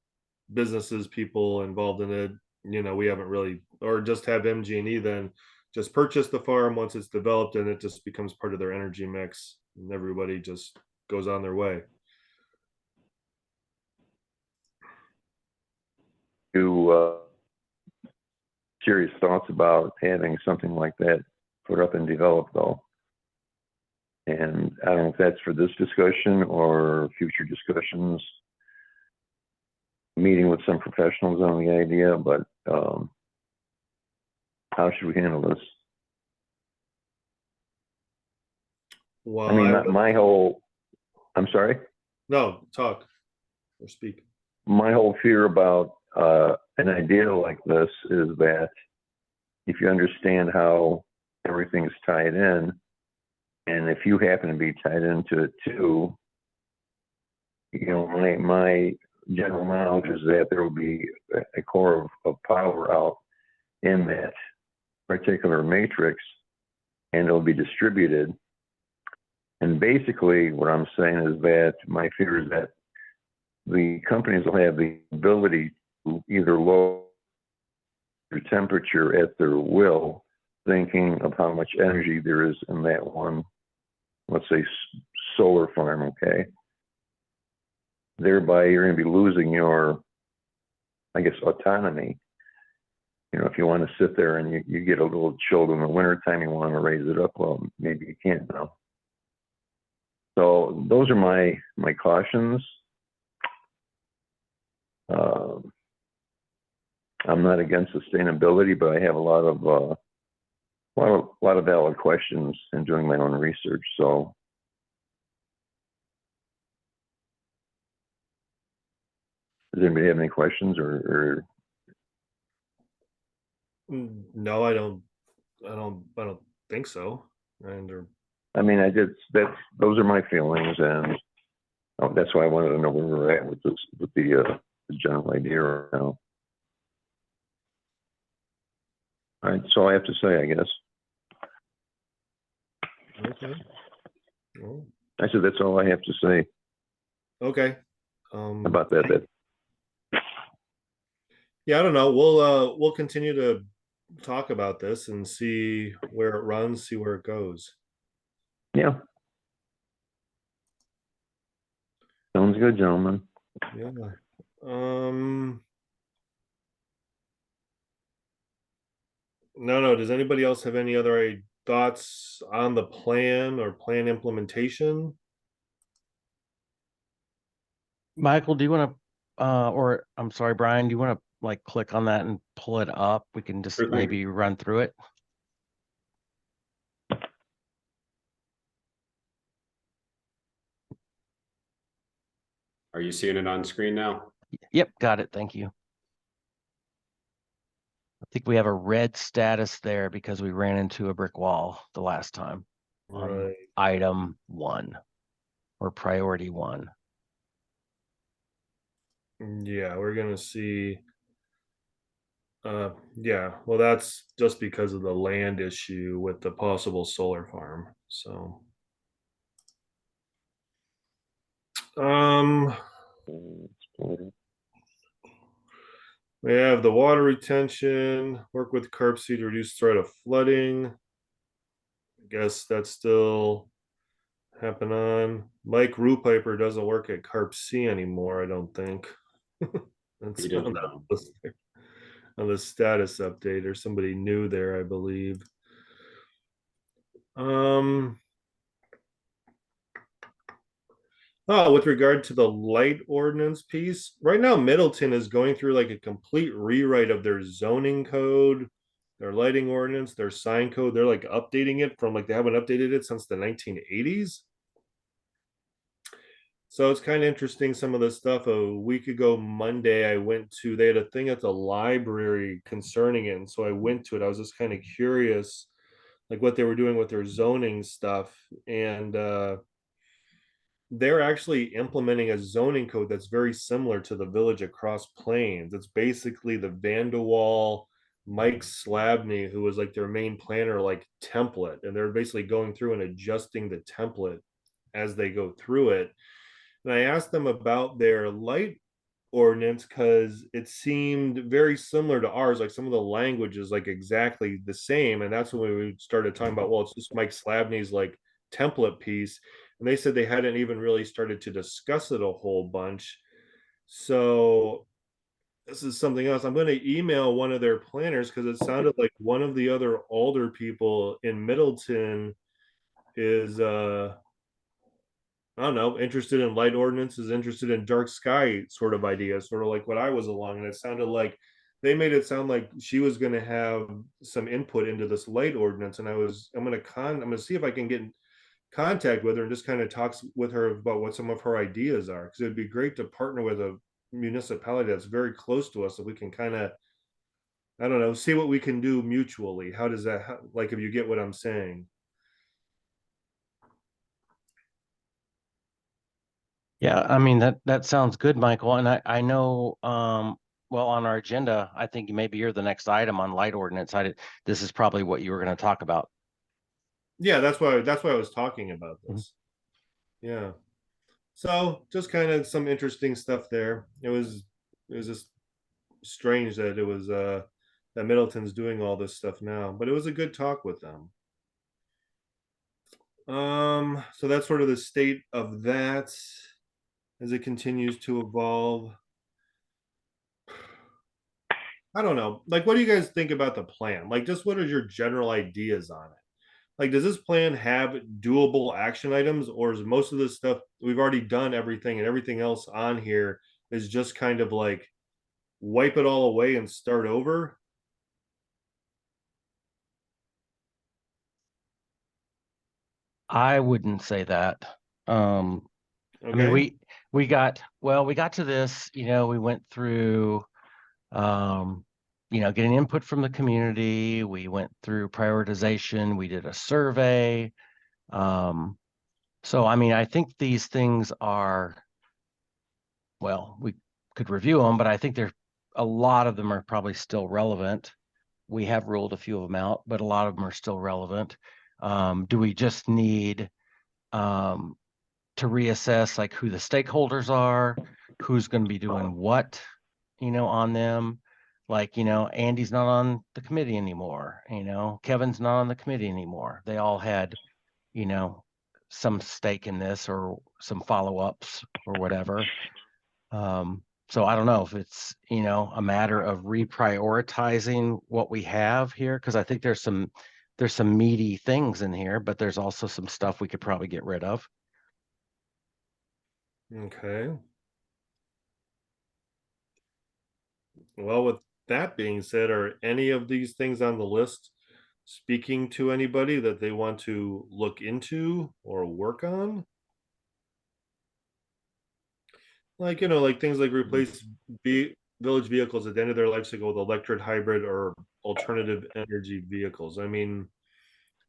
A: businesses, people involved in it. We haven't really, or just have MG&E then just purchase the farm once it's developed, and it just becomes part of their energy mix, and everybody just goes on their way.
E: To serious thoughts about having something like that put up and developed, though. And I don't know if that's for this discussion or future discussions, meeting with some professionals on the idea, but how should we handle this?
A: Well,
E: I mean,
A: I would,
E: my whole, I'm sorry?
A: no, talk or speak.
E: My whole fear about an idea like this is that if you understand how everything's tied in, and if you happen to be tied into it too, my general knowledge is that there will be a core of power out in that particular matrix, and it'll be distributed. And basically, what I'm saying is that my fear is that the companies will have the ability to either lower the temperature at their will, thinking of how much energy there is in that one, let's say, solar farm, okay? Thereby, you're going to be losing your, I guess, autonomy. If you want to sit there and you get a little chilled in the wintertime, you want to raise it up, well, maybe you can't now. So those are my cautions. I'm not against sustainability, but I have a lot of valid questions in doing my own research. So, does anybody have any questions or
A: No, I don't think so. And
E: I mean, those are my feelings, and that's why I wanted to know where we're at with the general idea right now. All right, that's all I have to say, I guess.
A: okay. Well,
E: I said that's all I have to say
A: okay.
E: about that.
A: Yeah, I don't know. We'll continue to talk about this and see where it runs, see where it goes.
E: Yeah. Sounds good, gentlemen.
A: Yeah. Um No. Does anybody else have any other thoughts on the plan or plan implementation?
C: Michael, do you want to, or I'm sorry, Brian, do you want to like click on that and pull it up? We can just
D: Sure thing.
C: maybe run through it.
D: Are you seeing it on screen now?
C: Yep, got it. Thank you. I think we have a red status there because we ran into a brick wall the last time on
A: Right.
C: item 1 or priority 1.
A: Yeah, we're gonna see. Yeah, well, that's just because of the land issue with the possible solar farm. So, um, we have the water retention, work with CARPC to reduce threat of flooding. I guess that's still happening on. Mike Rupiper doesn't work at CARPC anymore, I don't think. That's
D: He does
A: on
D: now.
A: that list there. On the status update, or somebody new there, I believe. Oh, with regard to the light ordinance piece, right now Middleton is going through like a complete rewrite of their zoning code, their lighting ordinance, their sign code. They're like updating it from like they haven't updated it since the 1980s. So it's kind of interesting. Some of the stuff a week ago, Monday, they had a thing at the library concerning it. And so I went to it. I was just kind of curious, like what they were doing with their zoning stuff. And they're actually implementing a zoning code that's very similar to the village of Cross Plains. It's basically the Vanderwall, Mike Slabney, who was like their main planner, like template. And they're basically going through and adjusting the template as they go through it. And I asked them about their light ordinance because it seemed very similar to ours. Like some of the language is like exactly the same. And that's when we started talking about, well, it's just Mike Slabney's like template piece. And they said they hadn't even really started to discuss it a whole bunch. So this is something else. I'm going to email one of their planners because it sounded like one of the other older people in Middleton is I don't know, interested in light ordinances, interested in dark sky sort of ideas, sort of like what I was along. And it sounded like they made it sound like she was going to have some input into this light ordinance. And I'm going to see if I can get in contact with her and just kind of talk with her about what some of her ideas are. Because it'd be great to partner with a municipality that's very close to us, so we can kind of, I don't know, see what we can do mutually. How does that, like, if you get what I'm saying?
C: Yeah, I mean that sounds good, Michael. And I know well on our agenda, I think maybe you're the next item on light ordinance. This is probably what you were going to talk about.
A: Yeah, that's why I was talking about this. Yeah. So just kind of some interesting stuff there. It was just strange that it was that Middleton's doing all this stuff now, but it was a good talk with them. So that's sort of the state of that as it continues to evolve. I don't know. Like, what do you guys think about the plan? Like, just what are your general ideas on it? Like, does this plan have doable action items, or is most of this stuff we've already done everything and everything else on here is just kind of like wipe it all away and start over?
C: I wouldn't say that. I mean,
A: Okay.
C: we got to this, we went through getting input from the community. We went through prioritization. We did a survey. So I mean, I think these things are, well, we could review them, but I think a lot of them are probably still relevant. We have ruled a few of them out, but a lot of them are still relevant. Do we just need to reassess like who the stakeholders are, who's going to be doing what, on them? Like, Andy's not on the committee anymore. Kevin's not on the committee anymore. They all had, some stake in this or some follow-ups or whatever. So I don't know if it's, you know, a matter of reprioritizing what we have here, because I think there's some meaty things in here, but there's also some stuff we could probably get rid of.
A: Okay. Well, with that being said, are any of these things on the list speaking to anybody that they want to look into or work on? Like, like things like replace village vehicles at the end of their life cycle with electric, hybrid, or alternative energy vehicles. I mean,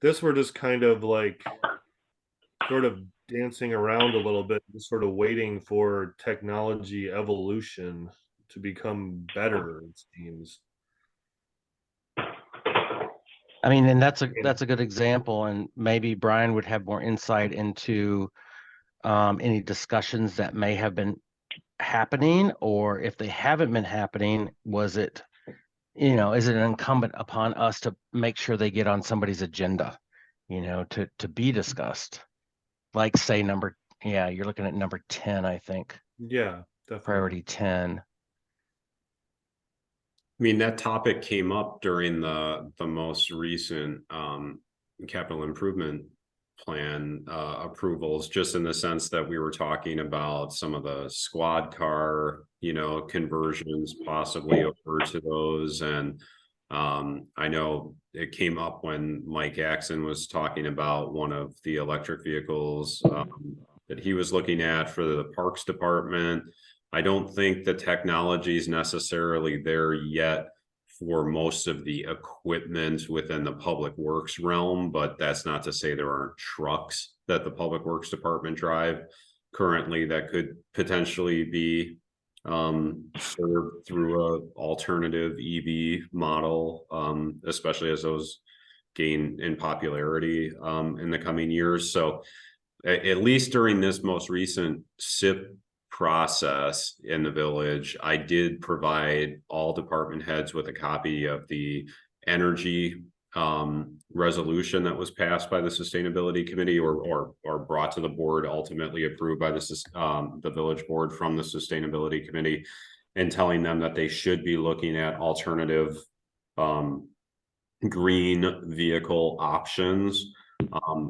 A: this we're just kind of like sort of dancing around a little bit, just sort of waiting for technology evolution to become better, it seems.
C: I mean, and that's a good example, and maybe Brian would have more insight into any discussions that may have been happening, or if they haven't been happening, is it incumbent upon us to make sure they get on somebody's agenda, to be discussed? Like say you're looking at number 10, I think.
A: Yeah, definitely.
C: Priority 10.
D: I mean, that topic came up during the most recent capital improvement plan approvals, just in the sense that we were talking about some of the squad car, conversions possibly over to those. And I know it came up when Mike Axon was talking about one of the electric vehicles that he was looking at for the Parks Department. I don't think the technology is necessarily there yet for most of the equipment within the public works realm, but that's not to say there aren't trucks that the public works department drive currently that could potentially be served through a alternative EV model, especially as those gain in popularity in the coming years. So at least during this most recent SIP process in the village, I did provide all department heads with a copy of the energy resolution that was passed by the Sustainability Committee or brought to the board, ultimately approved by the village board from the Sustainability Committee, and telling them that they should be looking at alternative green vehicle options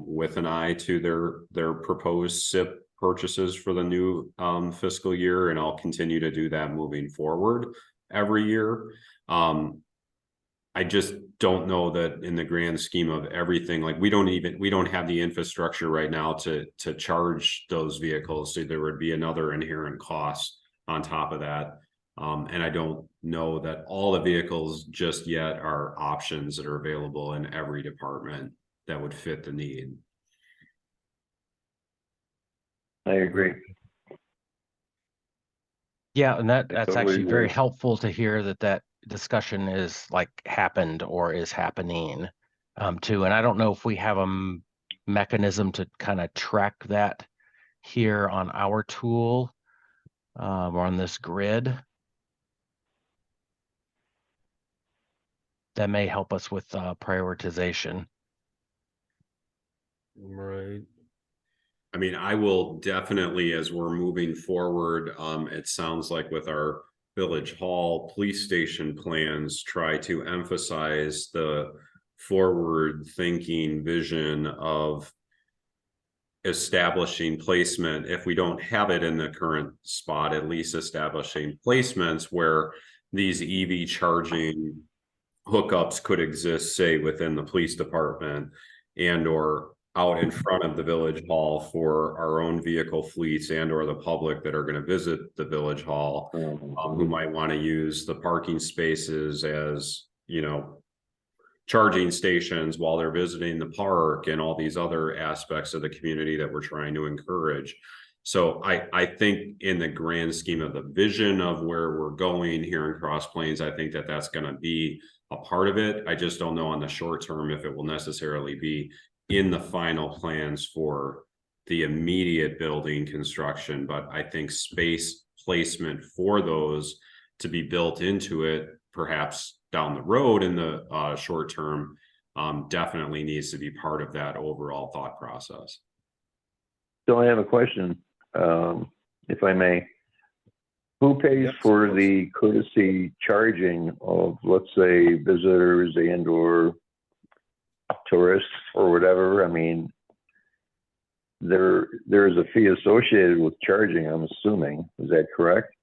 D: with an eye to their proposed SIP purchases for the new fiscal year, and I'll continue to do that moving forward every year. I just don't know that in the grand scheme of everything, like we don't have the infrastructure right now to charge those vehicles, so there would be another inherent cost on top of that. And I don't know that all the vehicles just yet are options that are available in every department that would fit the need.
E: I agree.
C: Yeah, and that's
E: totally
C: actually very
E: agree.
C: helpful to hear that discussion is like happened or is happening too. And I don't know if we have a mechanism to kind of track that here on our tool or on this grid. That may help us with prioritization.
A: Right.
D: I mean, I will definitely, as we're moving forward, it sounds like with our Village Hall police station plans, try to emphasize the forward thinking vision of establishing placement. If we don't have it in the current spot, at least establishing placements where these EV charging hookups could exist, say within the police department and or out in front of the village hall for our own vehicle fleets and or the public that are going to visit the village hall, who might want to use the parking spaces as, charging stations while they're visiting the park and all these other aspects of the community that we're trying to encourage. So I think in the grand scheme of the vision of where we're going here in Cross Plains, I think that that's going to be a part of it. I just don't know on the short term if it will necessarily be in the final plans for the immediate building construction, but I think space placement for those to be built into it, perhaps down the road in the short term, definitely needs to be part of that overall thought process.
E: So I have a question, if I may. Who pays
A: Yep,
E: for
A: suppose.
E: the courtesy charging of, let's say, visitors and or tourists or whatever? I mean, there is a fee associated with charging, I'm assuming. Is that correct?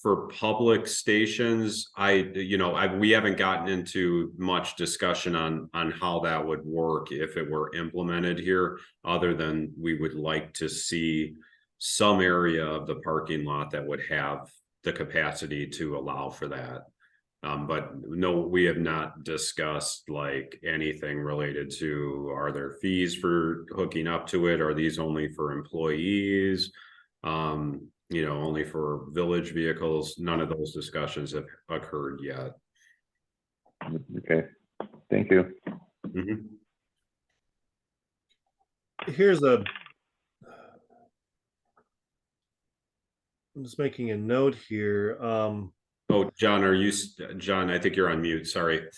D: For public stations, we haven't gotten into much discussion on how that would work if it were implemented here, other than we would like to see some area of the parking lot that would have the capacity to allow for that. But no, we have not discussed like anything related to, are there fees for hooking up to it? Are these only for employees? Only for village vehicles? None of those discussions have occurred yet.
E: Okay, thank you.
D: Mhm.
A: Here's a, I'm just making a note here.
D: Oh, John, John, I think you're on mute. Sorry.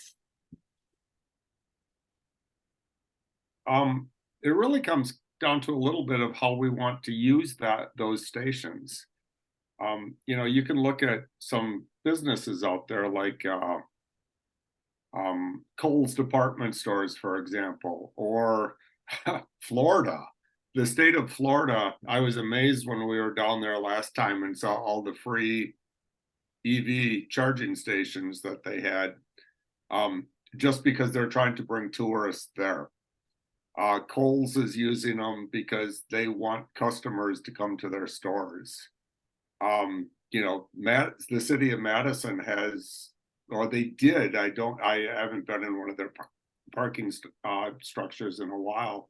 B: It really comes down to a little bit of how we want to use those stations. You can look at some businesses out there like Kohl's department stores, for example, or Florida. The state of Florida, I was amazed when we were down there last time and saw all the free EV charging stations that they had, just because they're trying to bring tourists there. Kohl's is using them because they want customers to come to their stores. The city of Madison has, or they did, I haven't been in one of their parking structures in a while,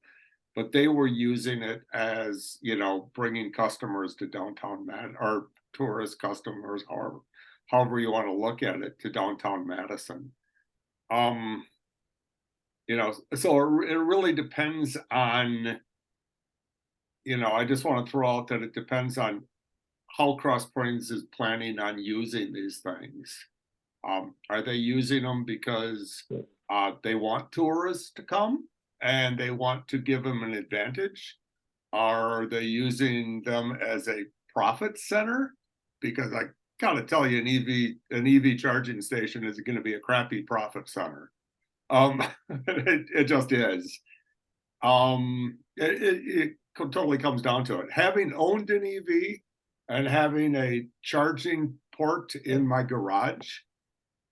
B: but they were using it as, bringing customers to downtown or tourist customers, or however you want to look at it, to downtown Madison. So it really depends on, I just want to throw out that it depends on how Cross Plains is planning on using these things. Are they using them because they want tourists to come and they want to give them an advantage? Are they using them as a profit center? Because I gotta tell you, an EV charging station is going to be a crappy profit center. It just is. It totally comes down to it. Having owned an EV and having a charging port in my garage,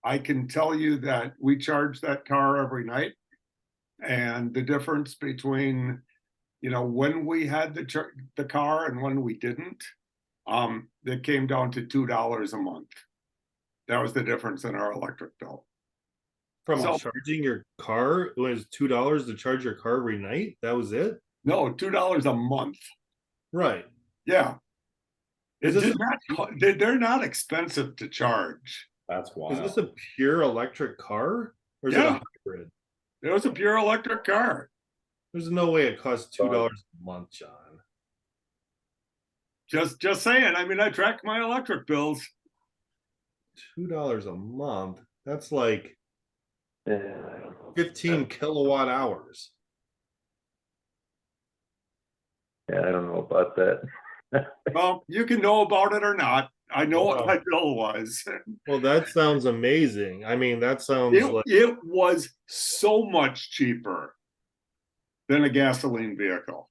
B: I can tell you that we charge that car every night. And the difference between, when we had the car and when we didn't, it came down to $2 a month. That was the difference in our electric bill.
A: From
B: So-
A: charging your car, it was $2 to charge your car every night. That was it.
B: No, $2 a month.
A: Right.
B: Yeah.
A: Is this
B: They're not expensive to charge.
D: That's
A: Is
D: wild.
A: this a pure electric car, or is it
B: Yeah.
A: a hybrid?
B: It was a pure electric car.
A: There's no way it costs $2 a month, John.
B: Just saying. I mean, I track my electric bills.
A: $2 a month. That's like
E: Yeah.
A: 15 kilowatt hours.
E: Yeah, I don't know about that.
B: Well, you can know about it or not. I know what my bill was.
A: Well, that sounds amazing. I mean, that sounds like
B: It was so much cheaper than a gasoline vehicle.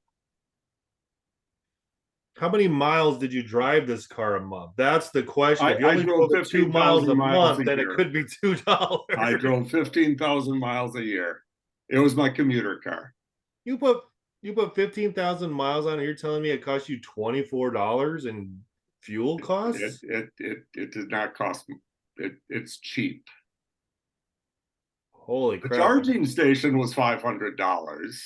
A: how many miles did you drive this car a month? That's the question. If you
B: I
A: only
B: drove
A: drove it 2 miles
B: 15,000
A: a
B: miles
A: month,
B: a
A: then it
B: year.
A: could be $2.
B: I drove 15,000 miles a year. It was my commuter car.
A: You put 15,000 miles on it. You're telling me it cost you $24 in fuel costs?
B: It did not cost me. It's cheap.
A: Holy
B: The
A: crap!
B: charging station was $500.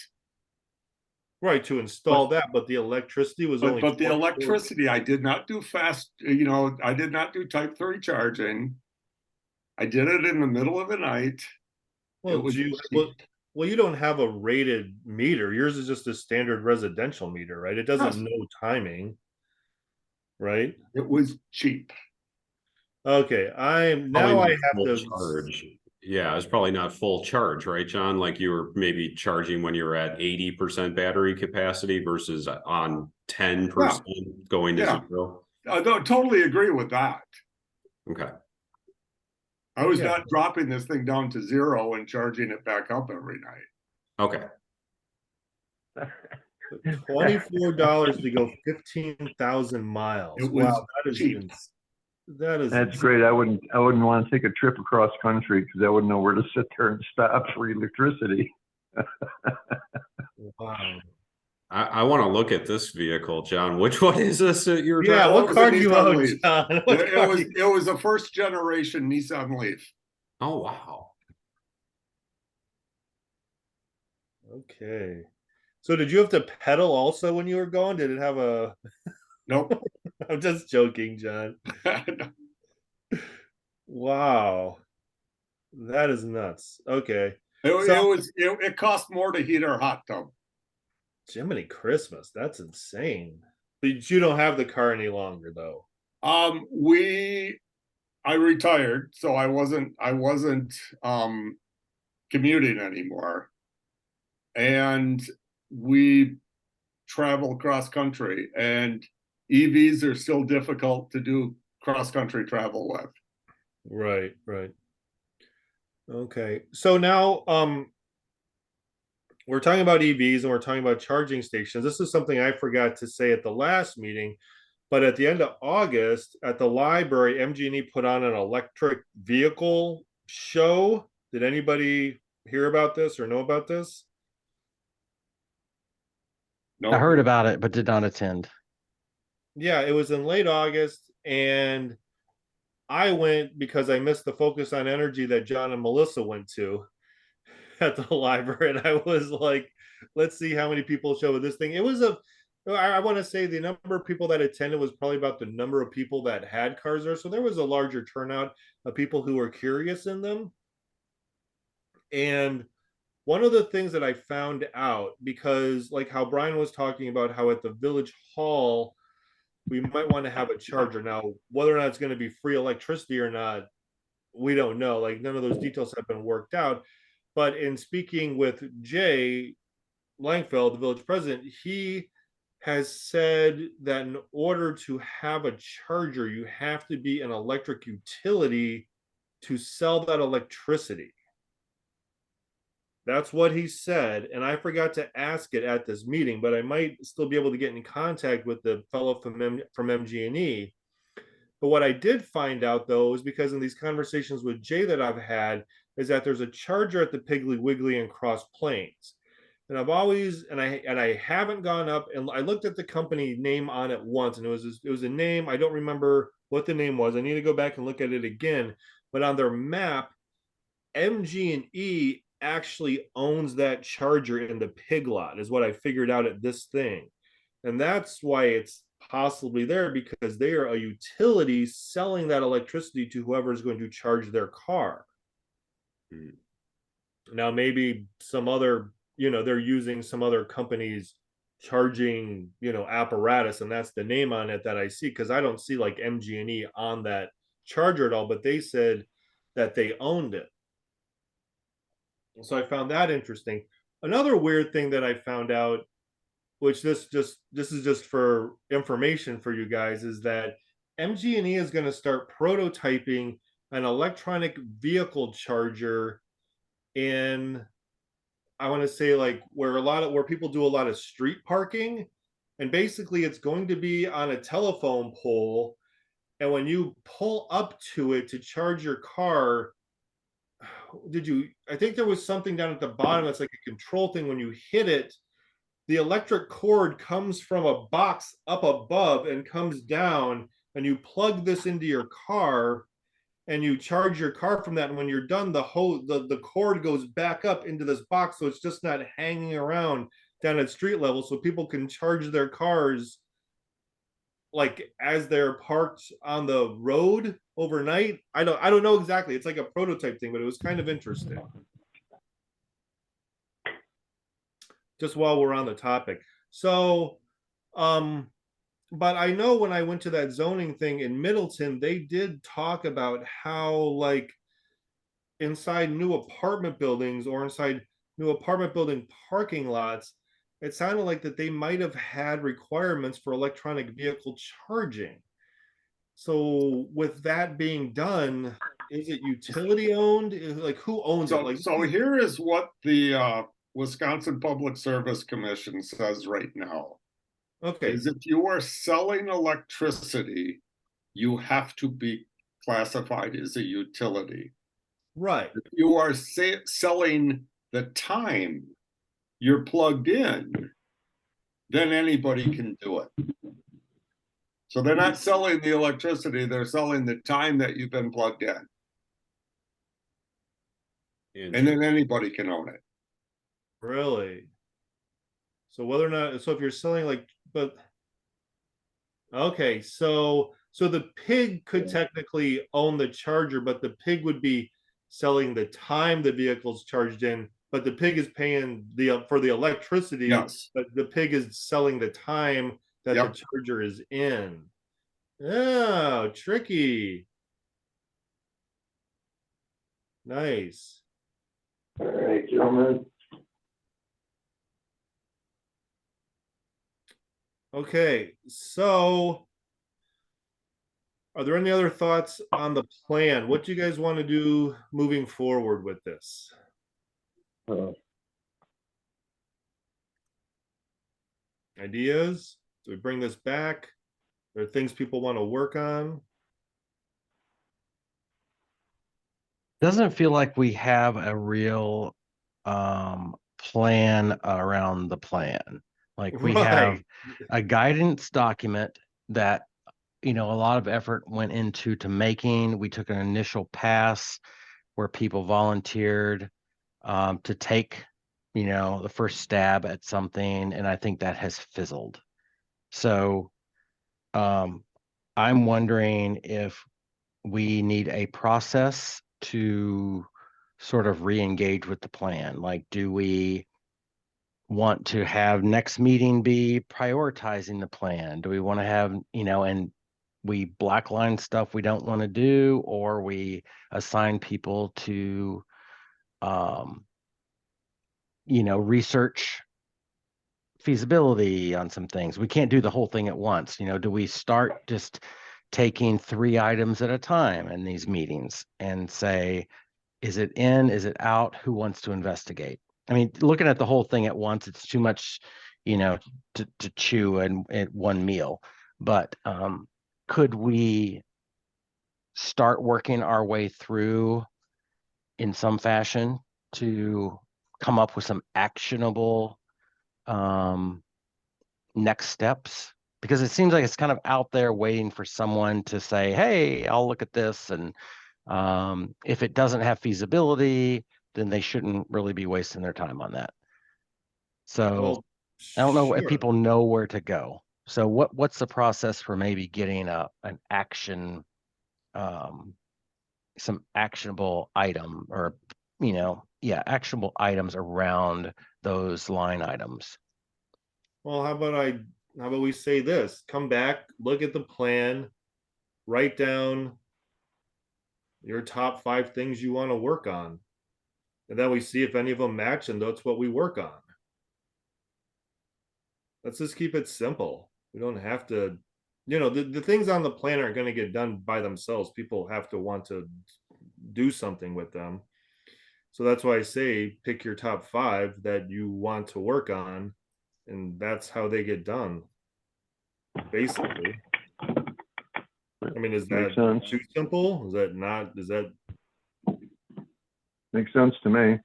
A: Right, to install that, but the electricity was only
B: But the
A: $24.
B: electricity, I did not do fast. I did not do Type 3 charging. I did it in the middle of the night.
A: Well, you don't have a rated meter. Yours is just a standard residential meter, right? It doesn't know timing, right?
B: It was cheap.
A: Okay, I have to
D: charge Yeah, it's probably not full charge, right, John? Like you were maybe charging when you were at 80% battery capacity versus on 10% going to
B: Yeah.
D: zero.
B: I don't totally agree with that.
D: Okay.
B: I was
A: Yeah.
B: not dropping this thing down to 0 and charging it back up every night.
D: Okay.
A: $24 to go 15,000 miles.
B: It was
A: Wow, that is
B: cheap.
A: that is
E: That's
A: insane.
E: great. I wouldn't want to take a trip across country because I wouldn't know where to sit there and stop for electricity.
A: Wow.
D: I want to look at this vehicle, John. Which one is this that you're
A: Yeah,
D: driving?
A: what
B: it was
A: car
B: a
A: do you
B: Nissan
A: own,
B: Leaf.
A: John? What
B: It
A: car
B: was
A: do you-
B: it was a first generation Nissan Leaf.
D: Oh, wow.
A: Okay. So did you have to pedal also when you were going? Did it have a
B: Nope.
A: I'm just joking, John. Wow. That is nuts. Okay.
B: It cost more to heat our hot tub.
A: Jiminy Christmas. That's insane. But you don't have the car any longer though.
B: I retired, so I wasn't commuting anymore. And we travel cross country, and EVs are still difficult to do cross country travel with.
A: Right, right. Okay. So now we're talking about EVs and we're talking about charging stations. This is something I forgot to say at the last meeting, but at the end of August at the library, MG&E put on an electric vehicle show. Did anybody hear about this or know about this?
B: No,
C: I heard about it, but did not attend.
A: Yeah, it was in late August, and I went because I missed the Focus on Energy that John and Melissa went to at the library, and I was like, let's see how many people show this thing. It was I want to say the number of people that attended was probably about the number of people that had cars there. So there was a larger turnout of people who were curious in them. And one of the things that I found out, because like how Brian was talking about how at the village hall, we might want to have a charger. Now, whether or not it's going to be free electricity or not, we don't know. Like none of those details have been worked out. But in speaking with Jay Langfeld, the village president, he has said that in order to have a charger, you have to be an electric utility to sell that electricity. That's what he said. And I forgot to ask it at this meeting, but I might still be able to get in contact with the fellow from MG&E. But what I did find out though is because in these conversations with Jay that I've had is that there's a charger at the Piggly Wiggly in Cross Plains. And I've always and I haven't gone up and I looked at the company name on it once and it was a name. I don't remember what the name was. I need to go back and look at it again. But on their map, MG&E actually owns that charger in the pig lot, is what I figured out at this thing. And that's why it's possibly there, because they are a utility selling that electricity to whoever is going to charge their car. Now, maybe some other, they're using some other company's charging, apparatus, and that's the name on it that I see, because I don't see like MG&E on that charger at all, but they said that they owned it. So I found that interesting. Another weird thing that I found out, which this is just for information for you guys, is that MG&E is going to start prototyping an electronic vehicle charger in, I want to say, like where people do a lot of street parking, and basically it's going to be on a telephone pole, and when you pull up to it to charge your car, I think there was something down at the bottom that's like a control thing. When you hit it, the electric cord comes from a box up above and comes down, and you plug this into your car and you charge your car from that. And when you're done, the cord goes back up into this box, so it's just not hanging around down at street level, so people can charge their cars like as they're parked on the road overnight. I don't know exactly. It's like a prototype thing, but it was kind of interesting. Just while we're on the topic. So, but I know when I went to that zoning thing in Middleton, they did talk about how like inside new apartment buildings or inside new apartment building parking lots, it sounded like that they might have had requirements for electronic vehicle charging. So with that being done, is it utility owned? Like who owns it? Like,
B: So here is what the Wisconsin Public Service Commission says right now.
A: okay,
B: Is if you are selling electricity, you have to be classified as a utility.
A: right.
B: If you are selling the time you're plugged in, then anybody can do it. So they're not selling the electricity, they're selling the time that you've been plugged in. And then anybody can own it.
A: Really? So whether or not, so if you're selling like, but okay, so the pig could technically own the charger, but the pig would be selling the time the vehicle's charged in, but the pig is paying the for the electricity,
B: Yes.
A: but the pig is selling the time that the
B: Yep.
A: charger is in. Oh, tricky. Nice.
E: All right, gentlemen.
A: Okay, so are there any other thoughts on the plan? What do you guys want to do moving forward with this? Ideas? Do we bring this back? Are there things people want to work on?
C: Doesn't feel like we have a real plan around the plan. Like we have
A: Right.
C: a guidance document that, you know, a lot of effort went into making. We took an initial pass where people volunteered to take, you know, the first stab at something, and I think that has fizzled. So I'm wondering if we need a process to sort of re-engage with the plan. Like, do we want to have next meeting be prioritizing the plan? Do we want to have, you know, and we blackline stuff we don't want to do, or we assign people to, you know, research feasibility on some things? We can't do the whole thing at once. You know, do we start just taking 3 items at a time in these meetings and say, is it in, is it out, who wants to investigate? I mean, looking at the whole thing at once, it's too much, you know, to chew in one meal. But could we start working our way through in some fashion to come up with some actionable next steps? Because it seems like it's kind of out there waiting for someone to say, hey, I'll look at this. And if it doesn't have feasibility, then they shouldn't really be wasting their time on that. So
A: Well,
C: I don't know if
A: sure.
C: people know where to go. So what's the process for maybe getting an action, some actionable item, or, you know, yeah, actionable items around those line items?
A: Well, how about we say this? Come back, look at the plan, write down your top 5 things you want to work on. And then we see if any of them match, and that's what we work on. Let's just keep it simple. We don't have to, you know, the things on the plan aren't going to get done by themselves. People have to want to do something with them. So that's why I say pick your top 5 that you want to work on, and that's how they get done. Basically. I mean, is
E: Makes
A: that
E: sense.
A: too simple? Is that not, is that,
E: Makes sense to me.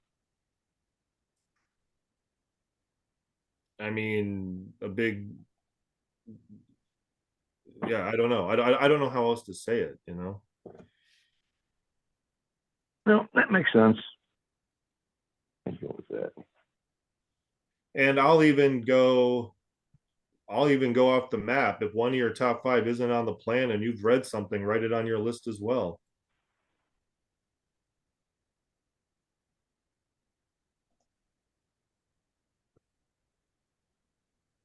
A: I mean, a big, yeah, I don't know. I don't know how else to say it, you know?
E: No, that makes sense. Let's go with that.
A: And I'll even go off the map. If one of your top 5 isn't on the plan and you've read something, write it on your list as well.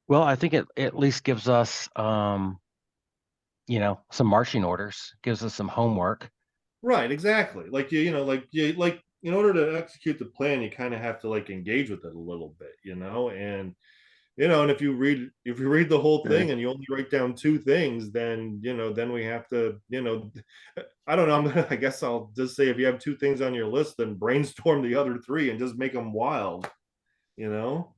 C: Well, I think it at least gives us, you know, some marching orders, gives us some homework.
A: Right, exactly. Like like in order to execute the plan, you kind of have to like engage with it a little bit, and if you read the whole thing
E: Okay.
A: and you only write down two things, then then we have to, I don't know. I guess I'll just say if you have two things on your list, then brainstorm the other three and just make them wild, you know?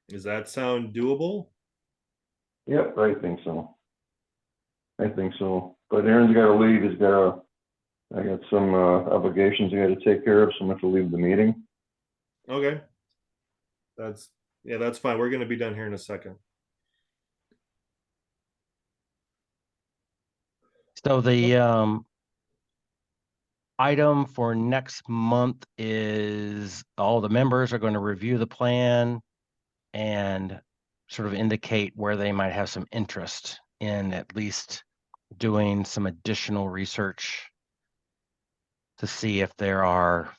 A: Does that sound doable?
E: Yep, I think so. I think so. But Aaron's got to leave. I got some obligations I got to take care of, so I'm going to leave the meeting.
A: Okay. That's yeah, that's fine. We're gonna be done here in a second.
C: So the item for next month is all the members are going to review the plan and sort of indicate where they might have some interest in at least doing some additional research to see if there are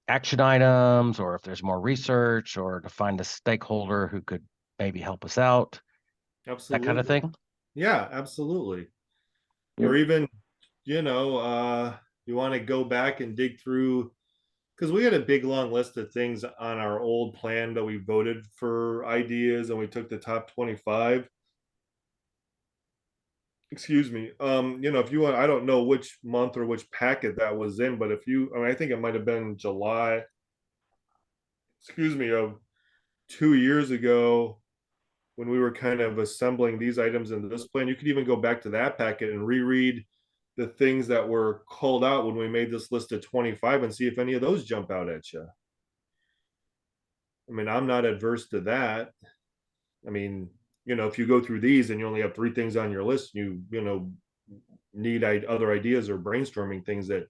C: action items or if there's more research, or to find a stakeholder who could maybe help us out, that kind of
A: Absolutely.
C: thing.
A: Yeah, absolutely.
E: Yep.
A: Or even, you want to go back and dig through, because we had a big long list of things on our old plan that we voted for ideas and we took the top 25. Excuse me. If you want, I don't know which month or which packet that was in, but I think it might have been July, excuse me, of 2 years ago when we were kind of assembling these items into this plan. You could even go back to that packet and reread the things that were called out when we made this list of 25 and see if any of those jump out at you. I mean, I'm not adverse to that. I mean, if you go through these and you only have three things on your list, you need other ideas or brainstorming things that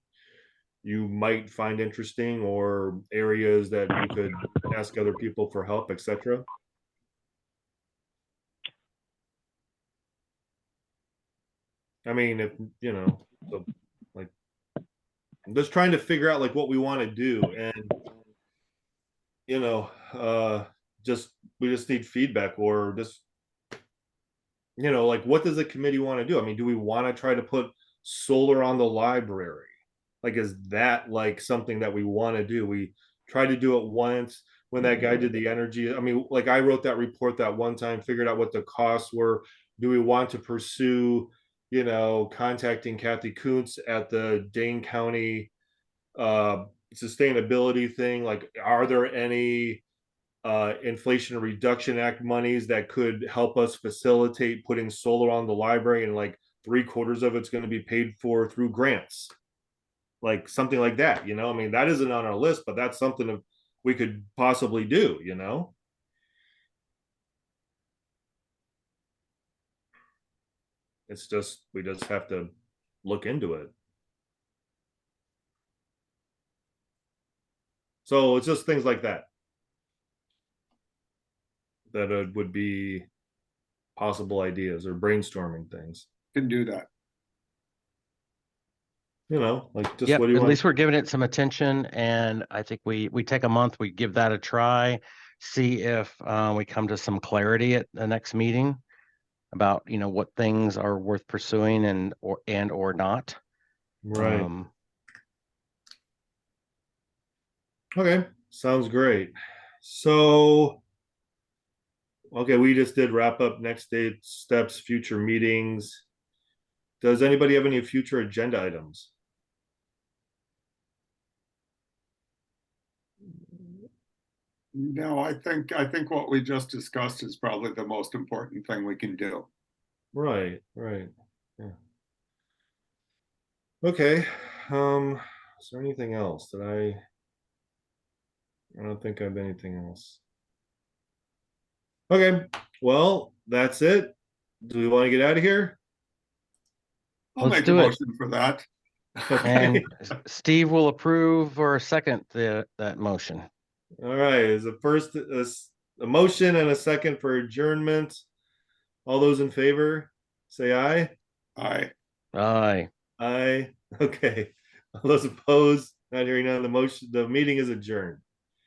A: you might find interesting, or areas that you could ask other people for help, etc. I mean, if so, like, I'm just trying to figure out like what we want to do, and you know, just we just need feedback, or just like what does the committee want to do? I mean, do we want to try to put solar on the library? Like, is that like something that we want to do? We tried to do it once when that guy did the energy. I mean, like I wrote that report that one time, figured out what the costs were. Do we want to pursue, contacting Kathy Kuntz at the Dane County sustainability thing? Like, are there any Inflation Reduction Act monies that could help us facilitate putting solar on the library, and like three-quarters of it's going to be paid for through grants, like something like that? I mean, that isn't on our list, but that's something that we could possibly do. It's just we just have to look into it. So it's just things like that would be possible ideas or brainstorming things.
B: Can do that.
A: Like, just
C: Yep,
A: what do you
C: at
A: want?
C: least we're giving it some attention, and I think we take a month, we give that a try, see if we come to some clarity at the next meeting about what things are worth pursuing and or not.
A: Right.
C: Um,
A: Okay, sounds great. So, okay, we just did wrap up next day steps, future meetings. Does anybody have any future agenda items?
B: No, I think what we just discussed is probably the most important thing we can do.
A: Right, right. Yeah. Okay. Is there anything else that I don't think I have anything else. Okay, well, that's it. Do we want to get out of here?
B: I'll
C: Let's
B: make a
C: do it.
B: motion for that.
A: Okay.
C: And Steve will approve or second that motion.
A: All right. Is a first a motion and a second for adjournment. All those in favor, say aye.
B: Aye.
C: Aye.
A: Aye. Okay. All those opposed, not hearing none. The meeting is adjourned.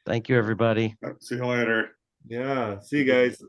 C: Thank you, everybody.
B: See you later.
A: Yeah. See you guys.